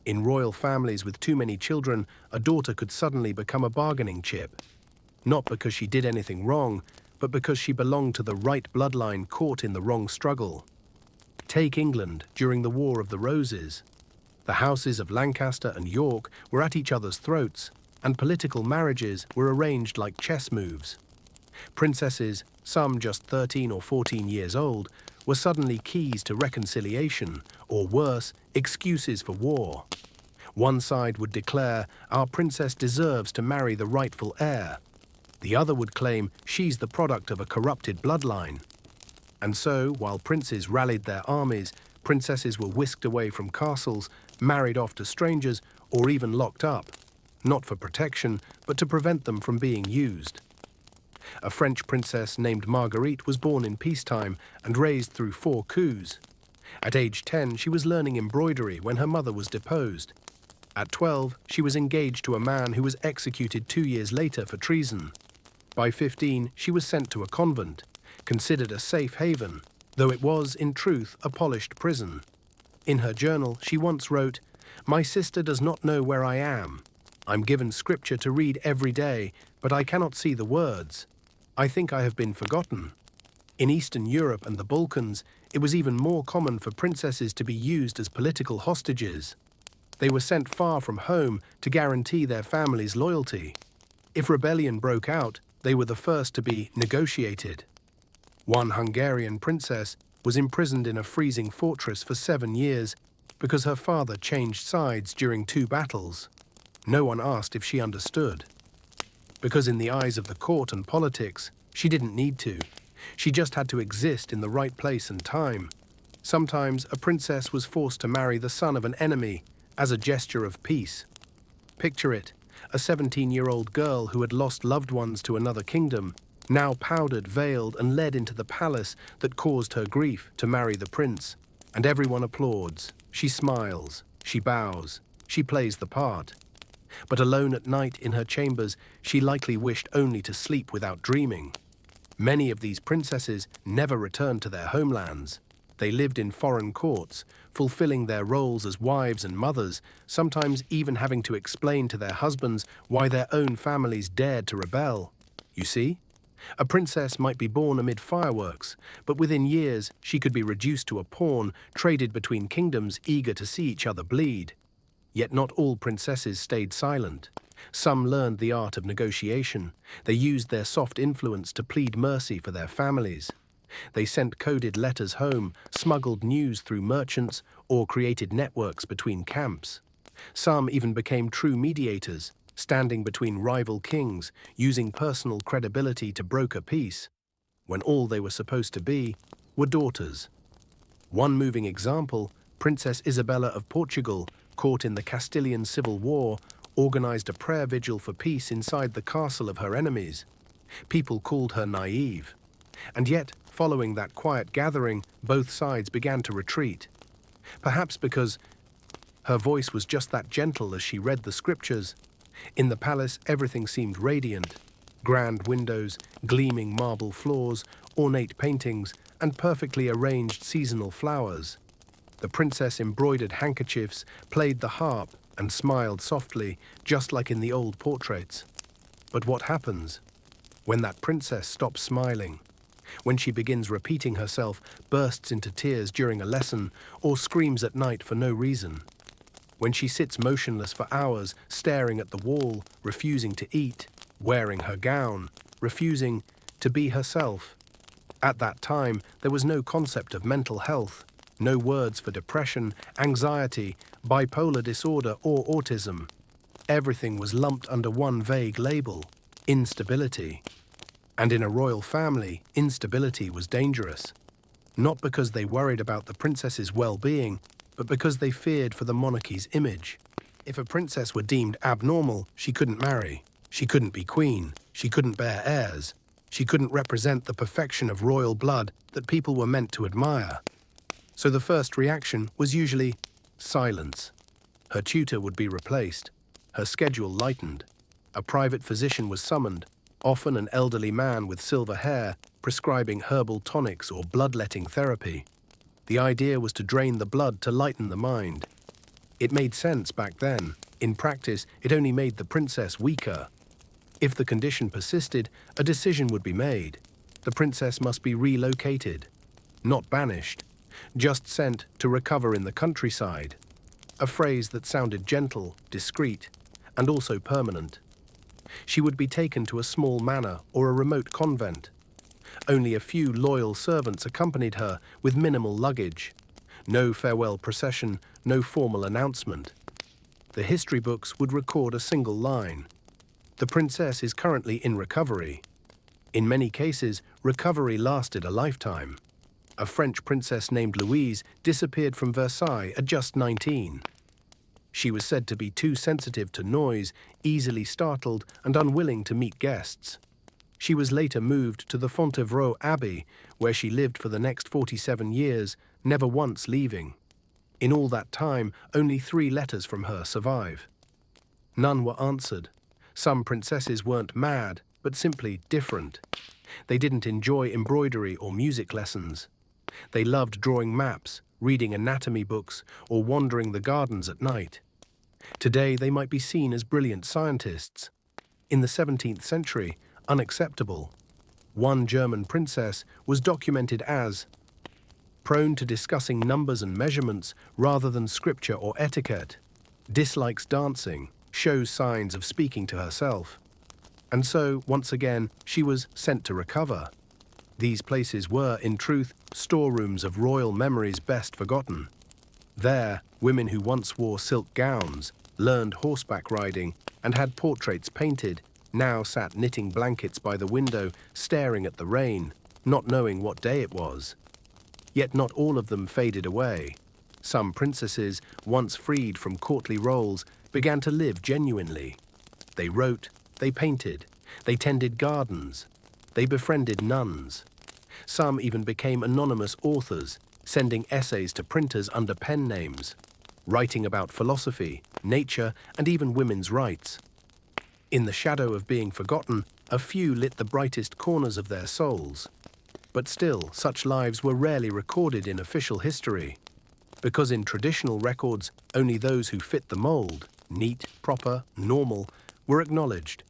In royal families with too many children, a daughter could suddenly become a bargaining chip. Not because she did anything wrong, but because she belonged to the right bloodline caught in the wrong struggle. Take England during the War of the Roses. The houses of Lancaster and York were at each other's throats, and political marriages were arranged like chess moves. Princesses, some just 13 or 14 years old, were suddenly keys to reconciliation, or worse, excuses for war. One side would declare, our princess deserves to marry the rightful heir. The other would claim she's the product of a corrupted bloodline. And so, while princes rallied their armies, princesses were whisked away from castles, married off to strangers, or even locked up, not for protection, but to prevent them from being used. A French princess named Marguerite was born in peacetime and raised through 4 coups. At age 10, she was learning embroidery when her mother was deposed. At 12, she was engaged to a man who was executed 2 years later for treason. By 15, she was sent to a convent, considered a safe haven, though it was, in truth, a polished prison. In her journal, she once wrote, "My sister does not know where I am. I'm given scripture to read every day, but I cannot see the words. I think I have been forgotten." In Eastern Europe and the Balkans, it was even more common for princesses to be used as political hostages. They were sent far from home to guarantee their family's loyalty. If rebellion broke out, they were the first to be negotiated. One Hungarian princess was imprisoned in a freezing fortress for 7 years because her father changed sides during 2 battles. No one asked if she understood. Because in the eyes of the court and politics, she didn't need to. She just had to exist in the right place and time. Sometimes a princess was forced to marry the son of an enemy as a gesture of peace. Picture it, a 17-year-old girl who had lost loved ones to another kingdom, now powdered, veiled, and led into the palace that caused her grief to marry the prince. And everyone applauds. She smiles. She bows. She plays the part. But alone at night in her chambers, she likely wished only to sleep without dreaming. Many of these princesses never returned to their homelands. They lived in foreign courts, fulfilling their roles as wives and mothers, sometimes even having to explain to their husbands why their own families dared to rebel. You see? A princess might be born amid fireworks, but within years she could be reduced to a pawn, traded between kingdoms eager to see each other bleed. Yet not all princesses stayed silent. Some learned the art of negotiation. They used their soft influence to plead mercy for their families. They sent coded letters home, smuggled news through merchants, or created networks between camps. Some even became true mediators, standing between rival kings, using personal credibility to broker peace, when all they were supposed to be were daughters. One moving example, Princess Isabella of Portugal, caught in the Castilian Civil War, organized a prayer vigil for peace inside the castle of her enemies. People called her naive. And yet, following that quiet gathering, both sides began to retreat. Perhaps because her voice was just that gentle as she read the scriptures. In the palace, everything seemed radiant. Grand windows, gleaming marble floors, ornate paintings, and perfectly arranged seasonal flowers. The princess embroidered handkerchiefs, played the harp, and smiled softly, just like in the old portraits. But what happens when that princess stops smiling? When she begins repeating herself, bursts into tears during a lesson, or screams at night for no reason? When she sits motionless for hours, staring at the wall, refusing to eat, wearing her gown, refusing to be herself? At that time, there was no concept of mental health, no words for depression, anxiety, bipolar disorder, or autism. Everything was lumped under one vague label: instability. And in a royal family, instability was dangerous. Not because they worried about the princess's well-being, but because they feared for the monarchy's image. If a princess were deemed abnormal, she couldn't marry. She couldn't be queen. She couldn't bear heirs. She couldn't represent the perfection of royal blood that people were meant to admire. So the first reaction was usually silence. Her tutor would be replaced. Her schedule lightened. A private physician was summoned, often an elderly man with silver hair, prescribing herbal tonics or bloodletting therapy. The idea was to drain the blood to lighten the mind. It made sense back then. In practice, it only made the princess weaker. If the condition persisted, a decision would be made. The princess must be relocated, not banished, just sent to recover in the countryside. A phrase that sounded gentle, discreet, and also permanent. She would be taken to a small manor or a remote convent. Only a few loyal servants accompanied her with minimal luggage. No farewell procession, no formal announcement. The history books would record a single line: "The princess is currently in recovery." In many cases, recovery lasted a lifetime. A French princess named Louise disappeared from Versailles at just 19. She was said to be too sensitive to noise, easily startled, and unwilling to meet guests. She was later moved to the Fontevraud Abbey, where she lived for the next 47 years, never once leaving. In all that time, only 3 letters from her survive. None were answered. Some princesses weren't mad, but simply different. They didn't enjoy embroidery or music lessons. They loved drawing maps, reading anatomy books, or wandering the gardens at night. Today, they might be seen as brilliant scientists. In the 17th century, unacceptable. One German princess was documented as prone to discussing numbers and measurements rather than scripture or etiquette, dislikes dancing, shows signs of speaking to herself. And so, once again, she was sent to recover. These places were, in truth, storerooms of royal memories best forgotten. There, women who once wore silk gowns, learned horseback riding, and had portraits painted, now sat knitting blankets by the window, staring at the rain, not knowing what day it was. Yet not all of them faded away. Some princesses, once freed from courtly roles, began to live genuinely. They wrote, they painted, they tended gardens, they befriended nuns. Some even became anonymous authors, sending essays to printers under pen names, writing about philosophy, nature, and even women's rights. In the shadow of being forgotten, a few lit the brightest corners of their souls. But still, such lives were rarely recorded in official history, because in traditional records, only those who fit the mold, neat, proper, normal, were acknowledged.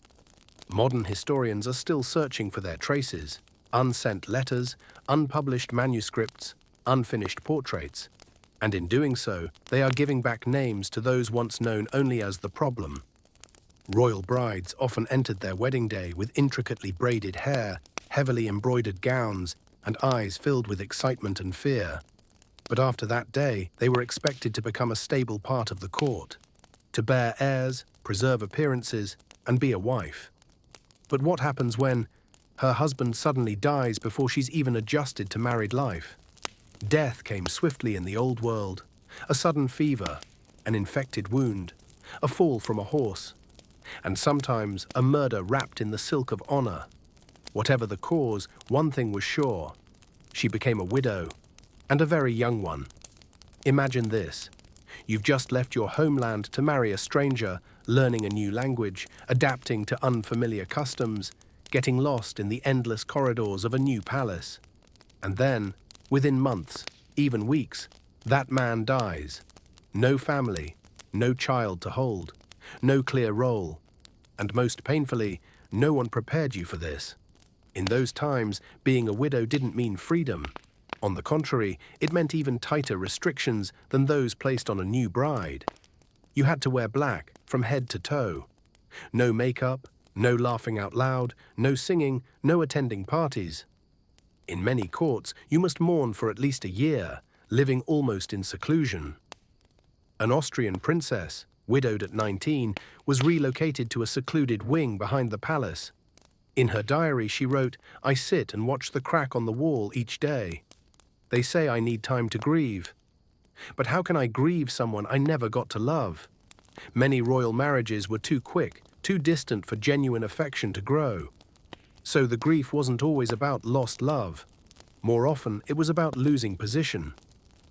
Modern historians are still searching for their traces: unsent letters, unpublished manuscripts, unfinished portraits. And in doing so, they are giving back names to those once known only as the problem. Royal brides often entered their wedding day with intricately braided hair, heavily embroidered gowns, and eyes filled with excitement and fear. But after that day, they were expected to become a stable part of the court, to bear heirs, preserve appearances, and be a wife. But what happens when her husband suddenly dies before she's even adjusted to married life? Death came swiftly in the old world, a sudden fever, an infected wound, a fall from a horse, and sometimes a murder wrapped in the silk of honor. Whatever the cause, one thing was sure: she became a widow, and a very young one. Imagine this: you've just left your homeland to marry a stranger, learning a new language, adapting to unfamiliar customs, getting lost in the endless corridors of a new palace. And then, within months, even weeks, that man dies. No family, no child to hold, no clear role, and most painfully, no one prepared you for this. In those times, being a widow didn't mean freedom. On the contrary, it meant even tighter restrictions than those placed on a new bride. You had to wear black from head to toe. No makeup, no laughing out loud, no singing, no attending parties. In many courts, you must mourn for at least a year, living almost in seclusion. An Austrian princess, widowed at 19, was relocated to a secluded wing behind the palace. In her diary, she wrote, "I sit and watch the crack on the wall each day. They say I need time to grieve. But how can I grieve someone I never got to love? Many royal marriages were too quick, too distant for genuine affection to grow. So the grief wasn't always about lost love. More often, it was about losing position.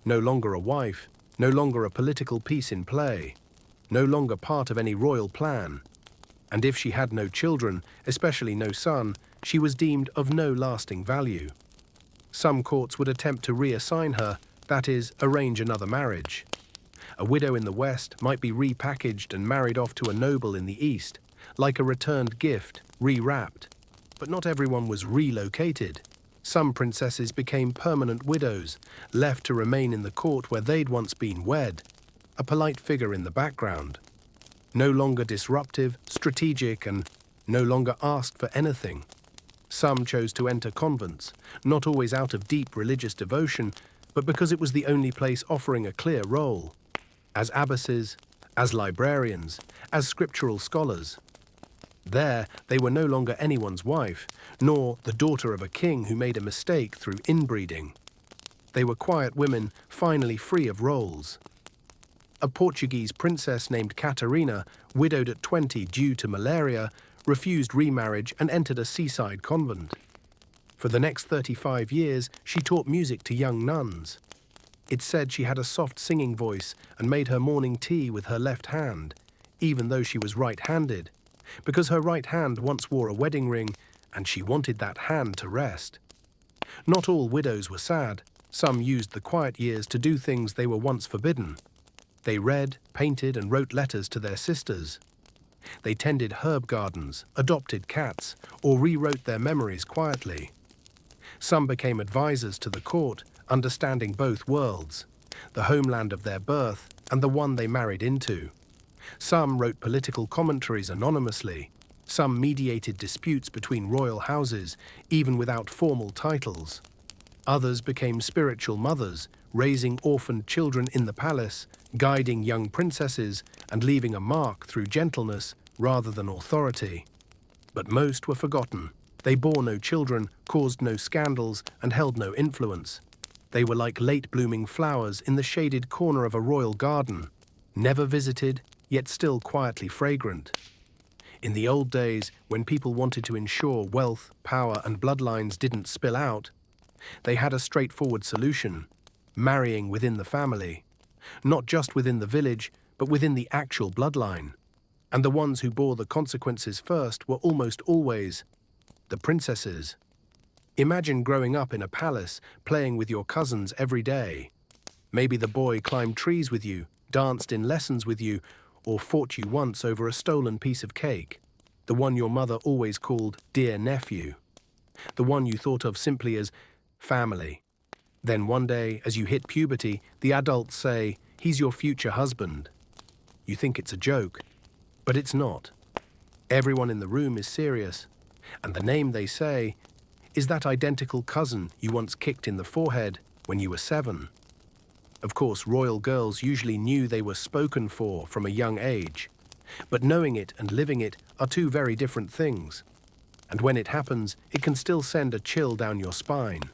No longer a wife, no longer a political piece in play, no longer part of any royal plan. And if she had no children, especially no son, she was deemed of no lasting value. Some courts would attempt to reassign her, that is, arrange another marriage. A widow in the West might be repackaged and married off to a noble in the East, like a returned gift, rewrapped. But not everyone was relocated. Some princesses became permanent widows, left to remain in the court where they'd once been wed, a polite figure in the background. No longer disruptive, strategic, and no longer asked for anything. Some chose to enter convents, not always out of deep religious devotion, but because it was the only place offering a clear role. As abbesses, as librarians, as scriptural scholars. There, they were no longer anyone's wife, nor the daughter of a king who made a mistake through inbreeding. They were quiet women, finally free of roles. A Portuguese princess named Catarina, widowed at 20 due to malaria, refused remarriage and entered a seaside convent. For the next 35 years, she taught music to young nuns. It's said she had a soft singing voice and made her morning tea with her left hand, even though she was right-handed, because her right hand once wore a wedding ring and she wanted that hand to rest. Not all widows were sad. Some used the quiet years to do things they were once forbidden. They read, painted, and wrote letters to their sisters. They tended herb gardens, adopted cats, or rewrote their memories quietly. Some became advisors to the court, understanding both worlds, the homeland of their birth and the one they married into. Some wrote political commentaries anonymously. Some mediated disputes between royal houses, even without formal titles. Others became spiritual mothers, raising orphaned children in the palace, guiding young princesses, and leaving a mark through gentleness rather than authority. But most were forgotten. They bore no children, caused no scandals, and held no influence. They were like late-blooming flowers in the shaded corner of a royal garden, never visited, yet still quietly fragrant. In the old days, when people wanted to ensure wealth, power, and bloodlines didn't spill out, they had a straightforward solution: marrying within the family. Not just within the village, but within the actual bloodline. And the ones who bore the consequences first were almost always the princesses. Imagine growing up in a palace, playing with your cousins every day. Maybe the boy climbed trees with you, danced in lessons with you, or fought you once over a stolen piece of cake. The one your mother always called dear nephew. The one you thought of simply as family. Then one day, as you hit puberty, the adults say, "He's your future husband." You think it's a joke, but it's not. Everyone in the room is serious, and the name they say is that identical cousin you once kicked in the forehead when you were 7. Of course, royal girls usually knew they were spoken for from a young age, but knowing it and living it are two very different things. And when it happens, it can still send a chill down your spine.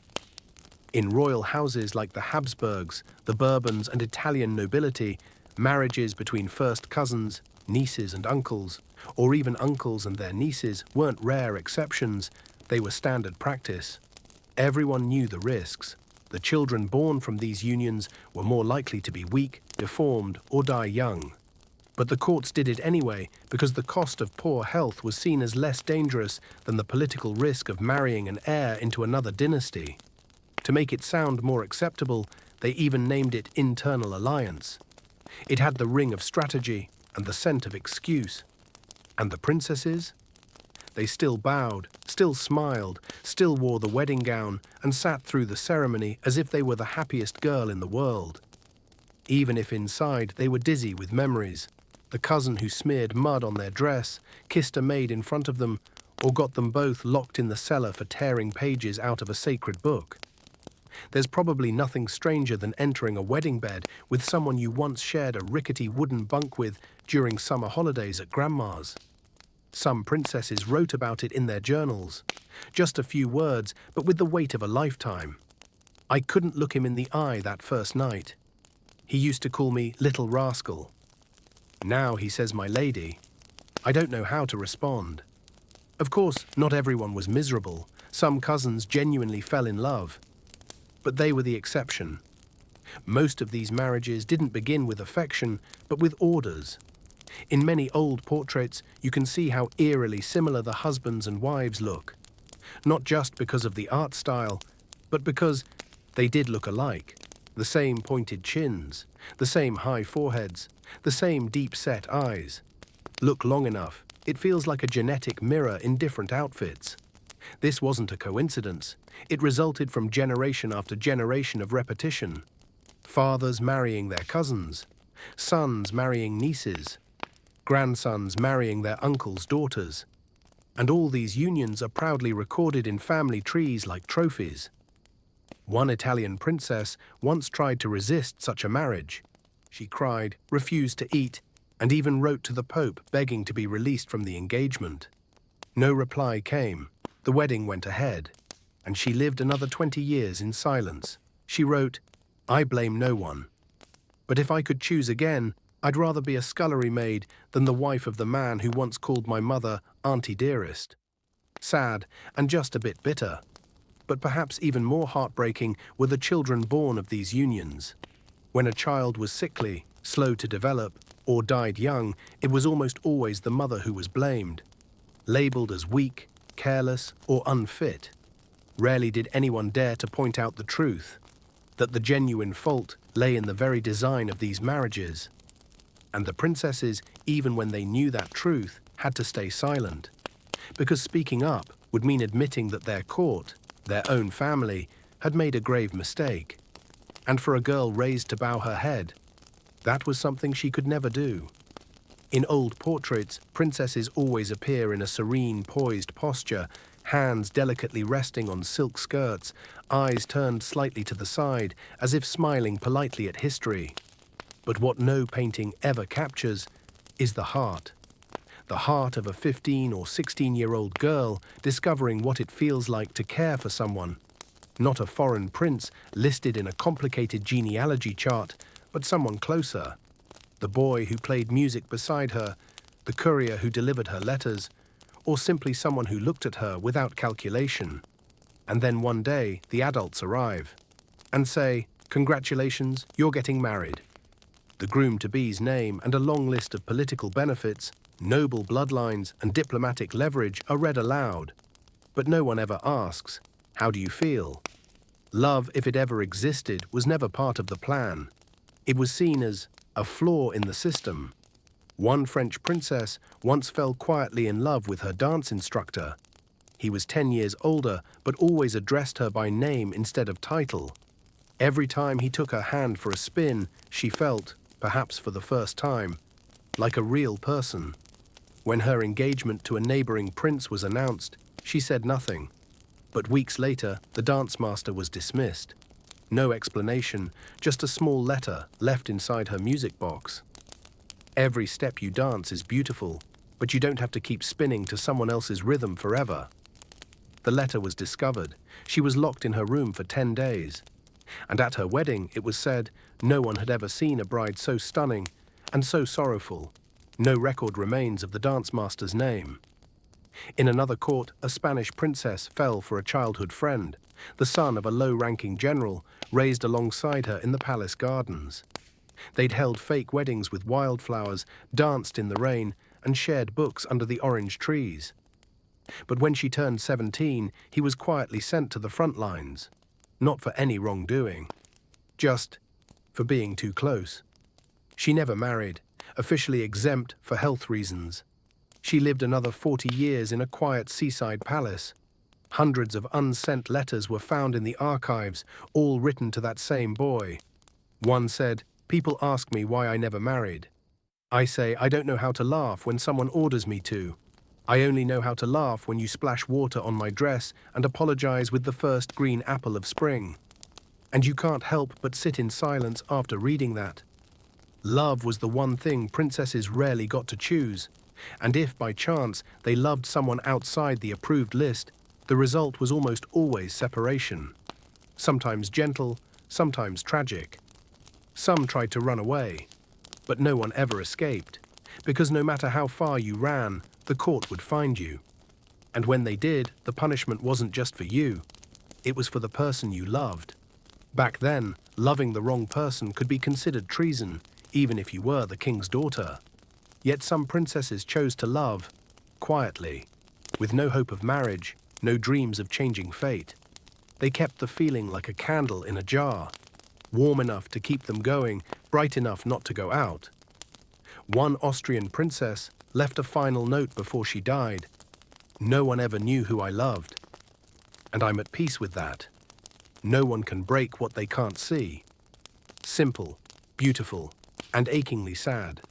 In royal houses like the Habsburgs, the Bourbons, and Italian nobility, Marriages between first cousins, nieces and uncles, or even uncles and their nieces weren't rare exceptions, they were standard practice. Everyone knew the risks. The children born from these unions were more likely to be weak, deformed, or die young. But the courts did it anyway because the cost of poor health was seen as less dangerous than the political risk of marrying an heir into another dynasty. To make it sound more acceptable, they even named it internal alliance. It had the ring of strategy and the scent of excuse. And the princesses? They still bowed, still smiled, still wore the wedding gown, and sat through the ceremony as if they were the happiest girl in the world. Even if inside they were dizzy with memories. The cousin who smeared mud on their dress, kissed a maid in front of them, or got them both locked in the cellar for tearing pages out of a sacred book. There's probably nothing stranger than entering a wedding bed with someone you once shared a rickety wooden bunk with during summer holidays at Grandma's. Some princesses wrote about it in their journals. Just a few words, but with the weight of a lifetime. I couldn't look him in the eye that first night. He used to call me little rascal. Now he says my lady. I don't know how to respond. Of course, not everyone was miserable. Some cousins genuinely fell in love. But they were the exception. Most of these marriages didn't begin with affection, but with orders. In many old portraits, you can see how eerily similar the husbands and wives look. Not just because of the art style, but because they did look alike. The same pointed chins, the same high foreheads, the same deep-set eyes. Look long enough, it feels like a genetic mirror in different outfits. This wasn't a coincidence. It resulted from generation after generation of repetition. Fathers marrying their cousins, sons marrying nieces, grandsons marrying their uncles' daughters. And all these unions are proudly recorded in family trees like trophies. One Italian princess once tried to resist such a marriage. She cried, refused to eat, and even wrote to the Pope begging to be released from the engagement. No reply came. The wedding went ahead, and she lived another 20 years in silence. She wrote, "I blame no one. But if I could choose again, I'd rather be a scullery maid than the wife of the man who once called my mother Auntie Dearest." Sad and just a bit bitter. But perhaps even more heartbreaking were the children born of these unions. When a child was sickly, slow to develop, or died young, it was almost always the mother who was blamed, labeled as weak, careless, or unfit. Rarely did anyone dare to point out the truth, that the genuine fault lay in the very design of these marriages. And the princesses, even when they knew that truth, had to stay silent, because speaking up would mean admitting that their court, their own family, had made a grave mistake. And for a girl raised to bow her head, that was something she could never do. In old portraits, princesses always appear in a serene, poised posture, hands delicately resting on silk skirts, eyes turned slightly to the side, as if smiling politely at history. But what no painting ever captures is the heart. The heart of a 15 or 16-year-old girl discovering what it feels like to care for someone. Not a foreign prince listed in a complicated genealogy chart, but someone closer. The boy who played music beside her, the courier who delivered her letters, or simply someone who looked at her without calculation. And then one day, the adults arrive and say, "Congratulations, you're getting married." The groom-to-be's name and a long list of political benefits, noble bloodlines, and diplomatic leverage are read aloud. But no one ever asks, "How do you feel?" Love, if it ever existed, was never part of the plan. It was seen as a flaw in the system. One French princess once fell quietly in love with her dance instructor. He was 10 years older, but always addressed her by name instead of title. Every time he took her hand for a spin, she felt, perhaps for the first time, like a real person. When her engagement to a neighboring prince was announced, she said nothing. But weeks later, the dance master was dismissed. No explanation, just a small letter left inside her music box. Every step you dance is beautiful, but you don't have to keep spinning to someone else's rhythm forever. The letter was discovered. She was locked in her room for 10 days. And at her wedding, it was said, no one had ever seen a bride so stunning, and so sorrowful. No record remains of the dance master's name. In another court, a Spanish princess fell for a childhood friend, the son of a low-ranking general, raised alongside her in the palace gardens. They'd held fake weddings with wildflowers, danced in the rain, and shared books under the orange trees. But when she turned 17, he was quietly sent to the front lines. Not for any wrongdoing, just for being too close. She never married, officially exempt for health reasons. She lived another 40 years in a quiet seaside palace. Hundreds of unsent letters were found in the archives, all written to that same boy. One said, "People ask me why I never married. I say I don't know how to laugh when someone orders me to. I only know how to laugh when you splash water on my dress and apologize with the first green apple of spring." And you can't help but sit in silence after reading that. Love was the one thing princesses rarely got to choose, and if by chance they loved someone outside the approved list, the result was almost always separation. Sometimes gentle, sometimes tragic. Some tried to run away, but no one ever escaped, because no matter how far you ran, the court would find you. And when they did, the punishment wasn't just for you, it was for the person you loved. Back then, loving the wrong person could be considered treason, even if you were the king's daughter. Yet some princesses chose to love, quietly, with no hope of marriage, no dreams of changing fate. They kept the feeling like a candle in a jar, warm enough to keep them going, bright enough not to go out. One Austrian princess left a final note before she died. "No one ever knew who I loved. And I'm at peace with that. No one can break what they can't see." Simple, beautiful, and achingly sad.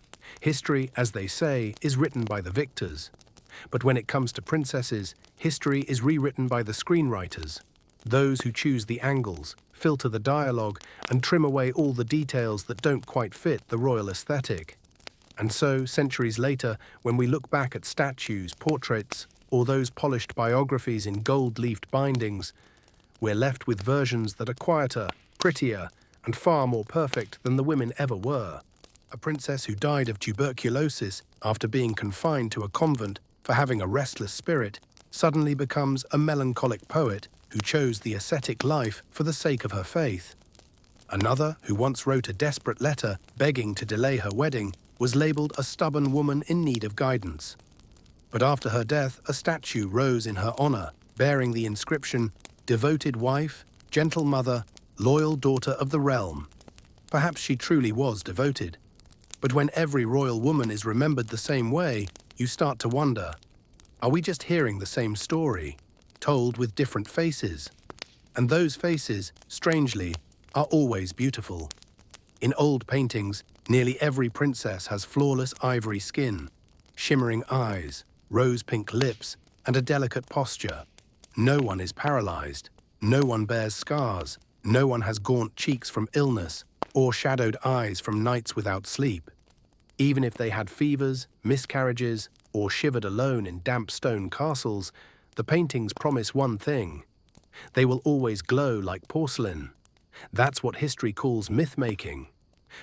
History, as they say, is written by the victors. But when it comes to princesses, history is rewritten by the screenwriters, those who choose the angles, filter the dialogue, and trim away all the details that don't quite fit the royal aesthetic. And so, centuries later, when we look back at statues, portraits, or those polished biographies in gold-leafed bindings, we're left with versions that are quieter, prettier, and far more perfect than the women ever were. A princess who died of tuberculosis after being confined to a convent for having a restless spirit suddenly becomes a melancholic poet who chose the ascetic life for the sake of her faith. Another, who once wrote a desperate letter begging to delay her wedding, was labeled a stubborn woman in need of guidance. But after her death, a statue rose in her honor, bearing the inscription, "Devoted wife, gentle mother, loyal daughter of the realm." Perhaps she truly was devoted. But when every royal woman is remembered the same way, you start to wonder, are we just hearing the same story, told with different faces? And those faces, strangely, are always beautiful. In old paintings, nearly every princess has flawless ivory skin, shimmering eyes, rose-pink lips, and a delicate posture. No one is paralyzed, no one bears scars, no one has gaunt cheeks from illness, or shadowed eyes from nights without sleep. Even if they had fevers, miscarriages, or shivered alone in damp stone castles, the paintings promise one thing: they will always glow like porcelain. That's what history calls myth-making.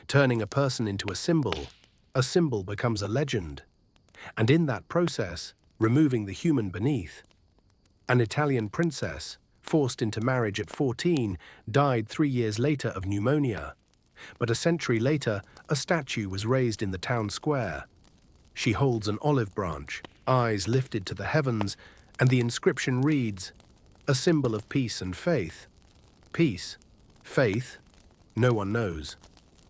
Turning a person into a symbol becomes a legend. And in that process, removing the human beneath. An Italian princess, forced into marriage at 14, died 3 years later of pneumonia. But a century later, a statue was raised in the town square. She holds an olive branch, eyes lifted to the heavens, and the inscription reads, "A symbol of peace and faith." Peace, faith, no one knows.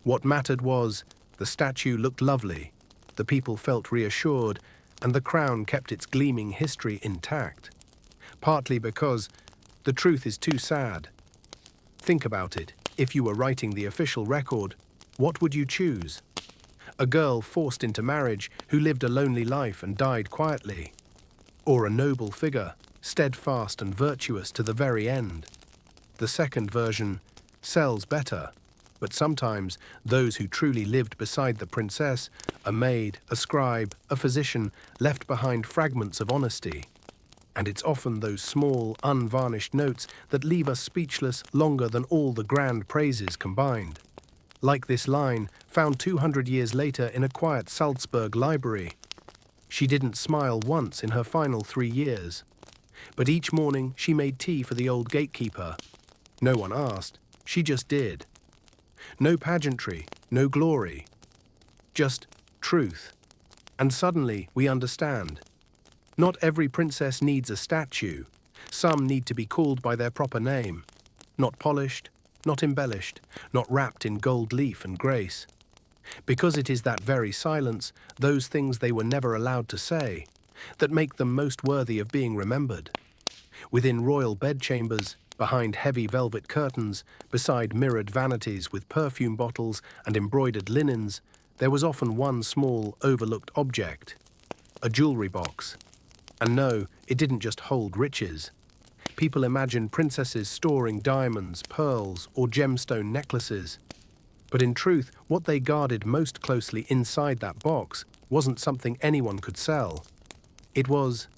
What mattered was, the statue looked lovely, the people felt reassured, and the crown kept its gleaming history intact. Partly because the truth is too sad. Think about it. If you were writing the official record, what would you choose? A girl forced into marriage who lived a lonely life and died quietly? Or a noble figure, steadfast and virtuous to the very end? The second version sells better, but sometimes those who truly lived beside the princess, a maid, a scribe, a physician, left behind fragments of honesty. And it's often those small, unvarnished notes that leave us speechless longer than all the grand praises combined. like this line, found 200 years later in a quiet Salzburg library. She didn't smile once in her final 3 years. But each morning she made tea for the old gatekeeper. No one asked, she just did. No pageantry, no glory. Just truth. And suddenly we understand. Not every princess needs a statue. Some need to be called by their proper name. Not polished, not embellished, not wrapped in gold leaf and grace. Because it is that very silence, those things they were never allowed to say, that make them most worthy of being remembered. Within royal bedchambers, behind heavy velvet curtains, beside mirrored vanities with perfume bottles and embroidered linens, there was often one small, overlooked object, a jewelry box. And no, it didn't just hold riches. People imagined princesses storing diamonds, pearls, or gemstone necklaces. But in truth, what they guarded most closely inside that box wasn't something anyone could sell. It was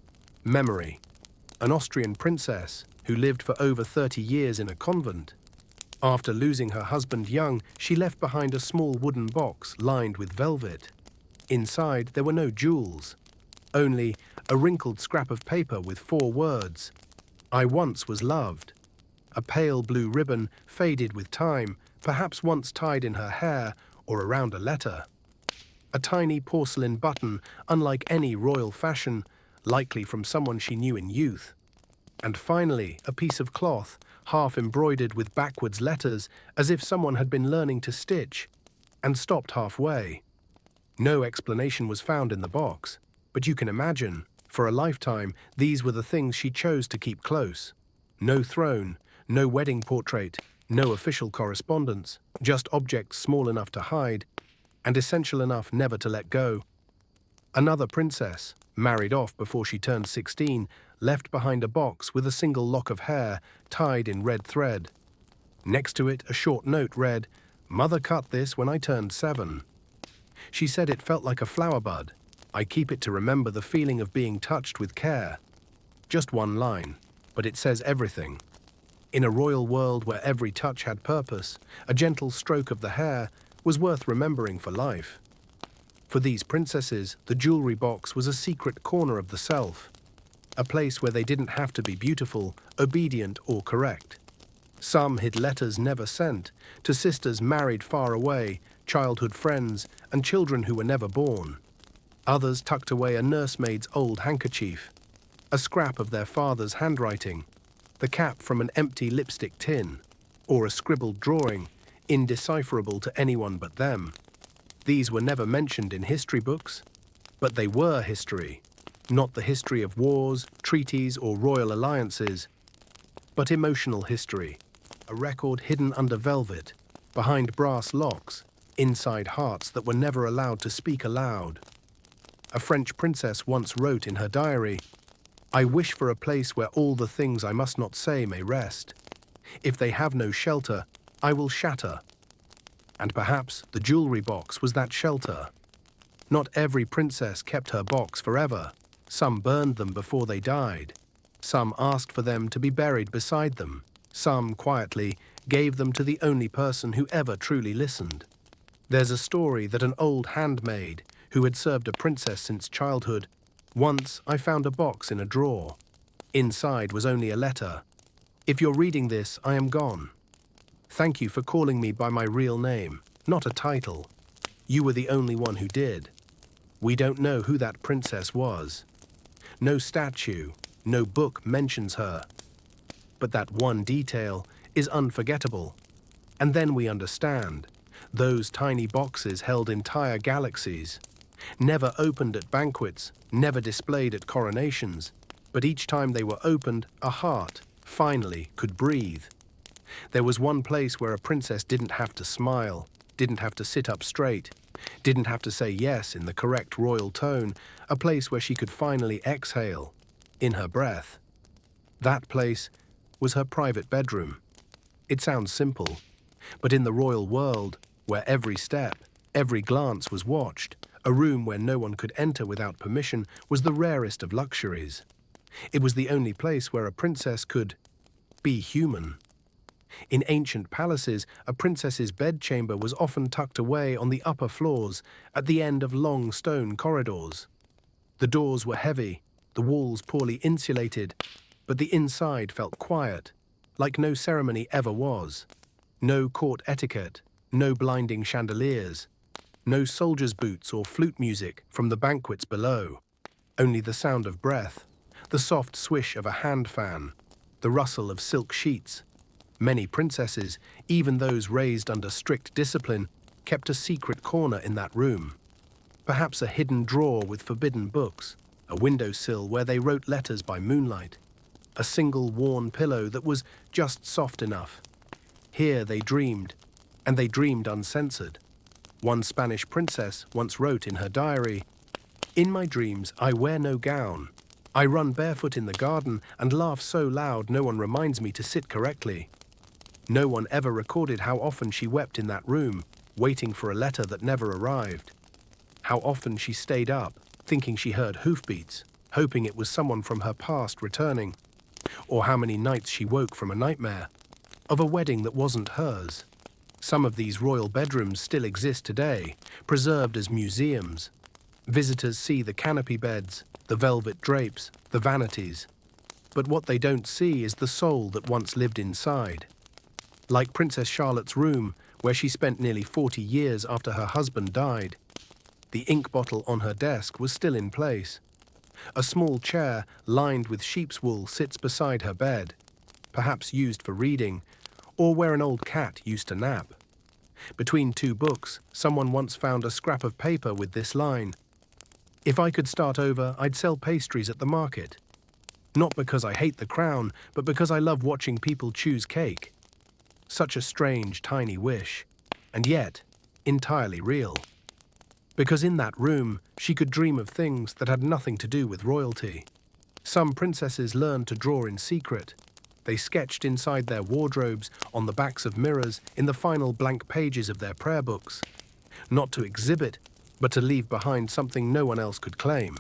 memory. An Austrian princess who lived for over 30 years in a convent. After losing her husband young, she left behind a small wooden box lined with velvet. Inside, there were no jewels, only a wrinkled scrap of paper with 4 words. I once was loved. A pale blue ribbon, faded with time, perhaps once tied in her hair or around a letter. A tiny porcelain button, unlike any royal fashion, likely from someone she knew in youth. And finally, a piece of cloth, half embroidered with backwards letters, as if someone had been learning to stitch, and stopped halfway. No explanation was found in the box, but you can imagine, for a lifetime, these were the things she chose to keep close. No throne, no wedding portrait, no official correspondence, just objects small enough to hide, and essential enough never to let go. Another princess, married off before she turned 16, left behind a box with a single lock of hair tied in red thread. Next to it, a short note read, "Mother cut this when I turned 7. She said it felt like a flower bud. I keep it to remember the feeling of being touched with care." Just one line, but it says everything. In a royal world where every touch had purpose, a gentle stroke of the hair was worth remembering for life. For these princesses, the jewelry box was a secret corner of the self, a place where they didn't have to be beautiful, obedient, or correct. Some hid letters never sent, to sisters married far away, childhood friends, and children who were never born. Others tucked away a nursemaid's old handkerchief, a scrap of their father's handwriting, the cap from an empty lipstick tin, or a scribbled drawing, indecipherable to anyone but them. These were never mentioned in history books, but they were history, not the history of wars, treaties, or royal alliances, but emotional history, a record hidden under velvet, behind brass locks, inside hearts that were never allowed to speak aloud. A French princess once wrote in her diary, "I wish for a place where all the things I must not say may rest. If they have no shelter, I will shatter." And perhaps the jewelry box was that shelter. Not every princess kept her box forever. Some burned them before they died. Some asked for them to be buried beside them. Some, quietly, gave them to the only person who ever truly listened. There's a story that an old handmaid, who had served a princess since childhood, "Once I found a box in a drawer. Inside was only a letter. If you're reading this, I am gone. Thank you for calling me by my real name, not a title. You were the only one who did." We don't know who that princess was. No statue, no book mentions her. But that one detail is unforgettable. And then we understand. Those tiny boxes held entire galaxies. Never opened at banquets, never displayed at coronations. But each time they were opened, a heart, finally, could breathe. There was one place where a princess didn't have to smile, didn't have to sit up straight, didn't have to say yes in the correct royal tone, a place where she could finally exhale, in her breath. That place was her private bedroom. It sounds simple, but in the royal world, where every step, every glance was watched, a room where no one could enter without permission was the rarest of luxuries. It was the only place where a princess could be human. In ancient palaces, a princess's bedchamber was often tucked away on the upper floors at the end of long stone corridors. The doors were heavy, the walls poorly insulated, but the inside felt quiet, like no ceremony ever was. No court etiquette, no blinding chandeliers, no soldiers' boots or flute music from the banquets below. Only the sound of breath, the soft swish of a hand fan, the rustle of silk sheets. Many princesses, even those raised under strict discipline, kept a secret corner in that room. Perhaps a hidden drawer with forbidden books, a windowsill where they wrote letters by moonlight, a single worn pillow that was just soft enough. Here they dreamed, and they dreamed uncensored. One Spanish princess once wrote in her diary, "In my dreams, I wear no gown. I run barefoot in the garden and laugh so loud no one reminds me to sit correctly." No one ever recorded how often she wept in that room, waiting for a letter that never arrived. How often she stayed up, thinking she heard hoofbeats, hoping it was someone from her past returning. Or how many nights she woke from a nightmare of a wedding that wasn't hers. Some of these royal bedrooms still exist today, preserved as museums. Visitors see the canopy beds, the velvet drapes, the vanities. But what they don't see is the soul that once lived inside. Like Princess Charlotte's room, where she spent nearly 40 years after her husband died. The ink bottle on her desk was still in place. A small chair lined with sheep's wool sits beside her bed, perhaps used for reading, or where an old cat used to nap. Between two books, someone once found a scrap of paper with this line, "If I could start over, I'd sell pastries at the market. Not because I hate the crown, but because I love watching people choose cake." Such a strange, tiny wish, and yet entirely real. Because in that room, she could dream of things that had nothing to do with royalty. Some princesses learned to draw in secret. They sketched inside their wardrobes, on the backs of mirrors, in the final blank pages of their prayer books. Not to exhibit, but to leave behind something no one else could claim.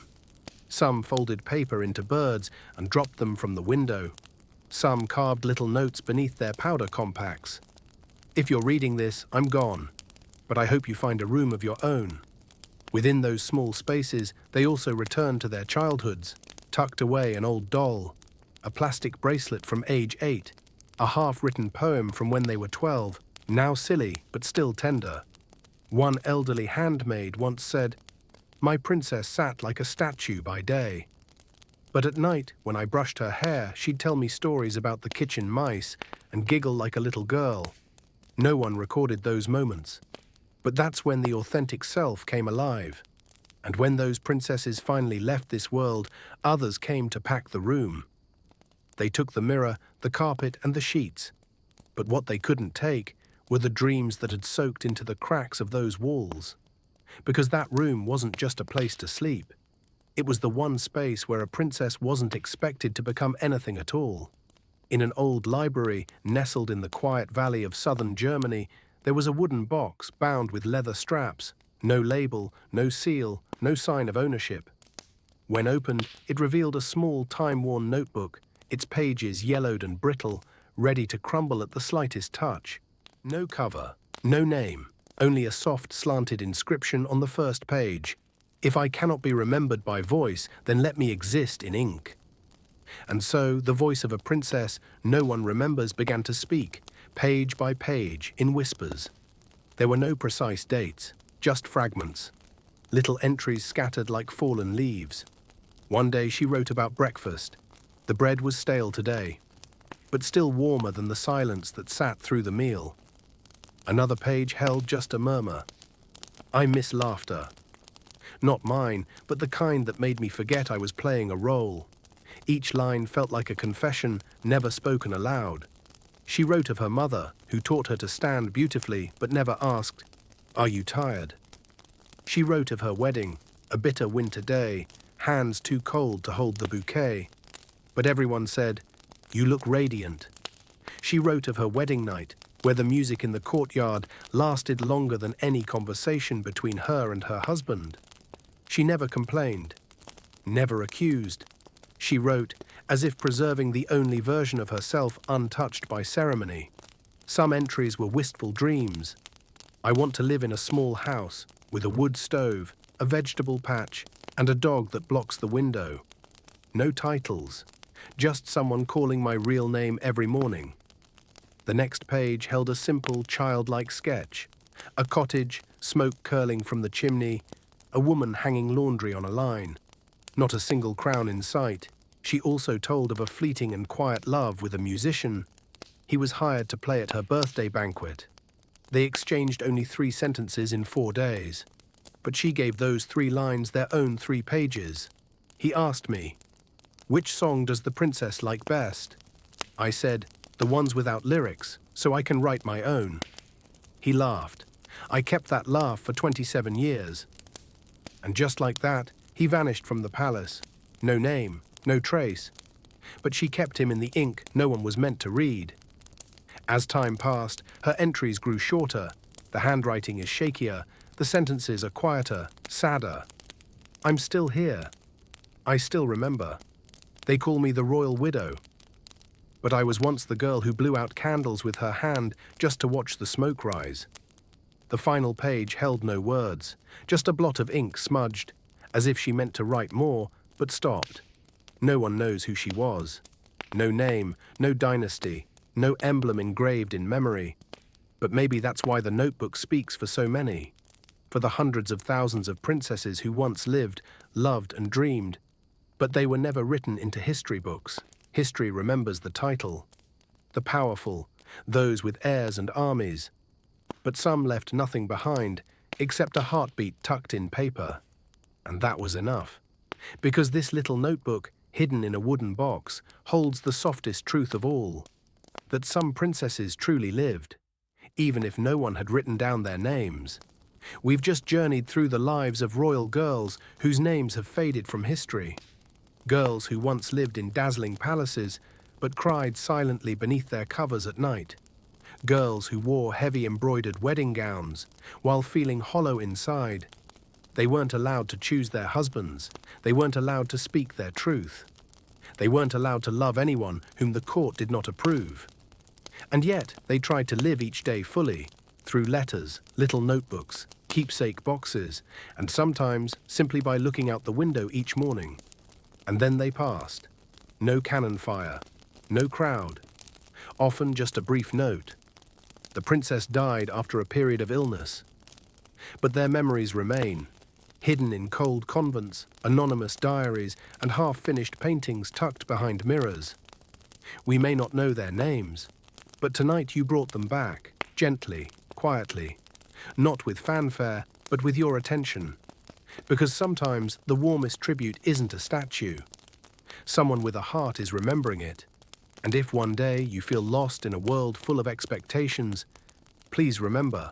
Some folded paper into birds and dropped them from the window. Some carved little notes beneath their powder compacts. If you're reading this, I'm gone, but I hope you find a room of your own. Within those small spaces, they also return to their childhoods, tucked away an old doll, a plastic bracelet from age 8, a half-written poem from when they were 12, now silly but still tender. One elderly handmaid once said, "My princess sat like a statue by day. But at night, when I brushed her hair, she'd tell me stories about the kitchen mice and giggle like a little girl." No one recorded those moments. But that's when the authentic self came alive. And when those princesses finally left this world, others came to pack the room. They took the mirror, the carpet, and the sheets. But what they couldn't take were the dreams that had soaked into the cracks of those walls. Because that room wasn't just a place to sleep. It was the one space where a princess wasn't expected to become anything at all. In an old library nestled in the quiet valley of southern Germany, there was a wooden box bound with leather straps, no label, no seal, no sign of ownership. When opened, it revealed a small, time-worn notebook, its pages yellowed and brittle, ready to crumble at the slightest touch. No cover, no name, only a soft, slanted inscription on the first page. "If I cannot be remembered by voice, then let me exist in ink." And so the voice of a princess no one remembers began to speak, page by page, in whispers. There were no precise dates, just fragments, little entries scattered like fallen leaves. One day she wrote about breakfast. The bread was stale today, but still warmer than the silence that sat through the meal. Another page held just a murmur. "I miss laughter. Not mine, but the kind that made me forget I was playing a role." Each line felt like a confession, never spoken aloud. She wrote of her mother, who taught her to stand beautifully but never asked, "Are you tired?" She wrote of her wedding, a bitter winter day, hands too cold to hold the bouquet. But everyone said, "You look radiant." She wrote of her wedding night, where the music in the courtyard lasted longer than any conversation between her and her husband. She never complained, never accused. She wrote as if preserving the only version of herself untouched by ceremony. Some entries were wistful dreams. I want to live in a small house with a wood stove, a vegetable patch, and a dog that blocks the window. No titles, just someone calling my real name every morning. The next page held a simple, childlike sketch. A cottage, smoke curling from the chimney, a woman hanging laundry on a line. Not a single crown in sight. She also told of a fleeting and quiet love with a musician. He was hired to play at her birthday banquet. They exchanged only 3 sentences in 4 days. But she gave those 3 lines their own 3 pages. He asked me, "Which song does the princess like best?" I said, "The ones without lyrics, so I can write my own." He laughed. I kept that laugh for 27 years. And just like that, he vanished from the palace. No name, no trace. But she kept him in the ink no one was meant to read. As time passed, her entries grew shorter. The handwriting is shakier. The sentences are quieter, sadder. I'm still here. I still remember. They call me the royal widow. But I was once the girl who blew out candles with her hand just to watch the smoke rise. The final page held no words, just a blot of ink smudged, as if she meant to write more, but stopped. No one knows who she was. No name, no dynasty, no emblem engraved in memory. But maybe that's why the notebook speaks for so many. For the hundreds of thousands of princesses who once lived, loved and dreamed. But they were never written into history books. History remembers the title. The powerful, those with heirs and armies. But some left nothing behind, except a heartbeat tucked in paper. And that was enough. Because this little notebook, hidden in a wooden box, holds the softest truth of all. That some princesses truly lived, even if no one had written down their names. We've just journeyed through the lives of royal girls whose names have faded from history. Girls who once lived in dazzling palaces, but cried silently beneath their covers at night. Girls who wore heavy embroidered wedding gowns, while feeling hollow inside. They weren't allowed to choose their husbands. They weren't allowed to speak their truth. They weren't allowed to love anyone whom the court did not approve. And yet, they tried to live each day fully, through letters, little notebooks, keepsake boxes, and sometimes simply by looking out the window each morning. And then they passed. No cannon fire, no crowd. Often just a brief note. The princess died after a period of illness. But their memories remain, hidden in cold convents, anonymous diaries, and half-finished paintings tucked behind mirrors. We may not know their names, but tonight you brought them back, gently, quietly, not with fanfare, but with your attention. Because sometimes the warmest tribute isn't a statue. Someone with a heart is remembering it. And if one day you feel lost in a world full of expectations, please remember,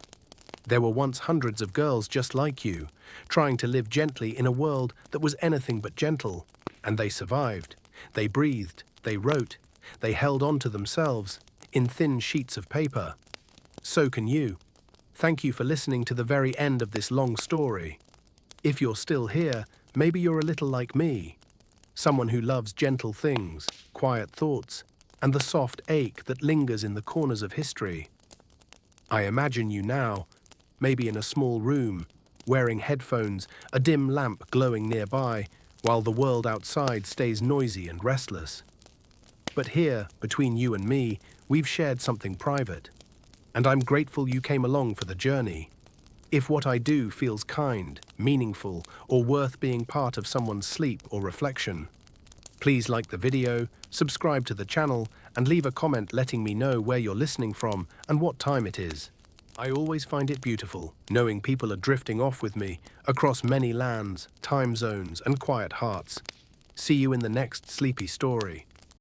there were once hundreds of girls just like you, trying to live gently in a world that was anything but gentle. And they survived. They breathed. They wrote. They held on to themselves in thin sheets of paper. So can you. Thank you for listening to the very end of this long story. If you're still here, maybe you're a little like me. Someone who loves gentle things, quiet thoughts, and the soft ache that lingers in the corners of history. I imagine you now, maybe in a small room, wearing headphones, a dim lamp glowing nearby, while the world outside stays noisy and restless. But here, between you and me, we've shared something private. And I'm grateful you came along for the journey. If what I do feels kind, meaningful, or worth being part of someone's sleep or reflection, please like the video, subscribe to the channel, and leave a comment letting me know where you're listening from and what time it is. I always find it beautiful, knowing people are drifting off with me across many lands, time zones, and quiet hearts. See you in the next sleepy story.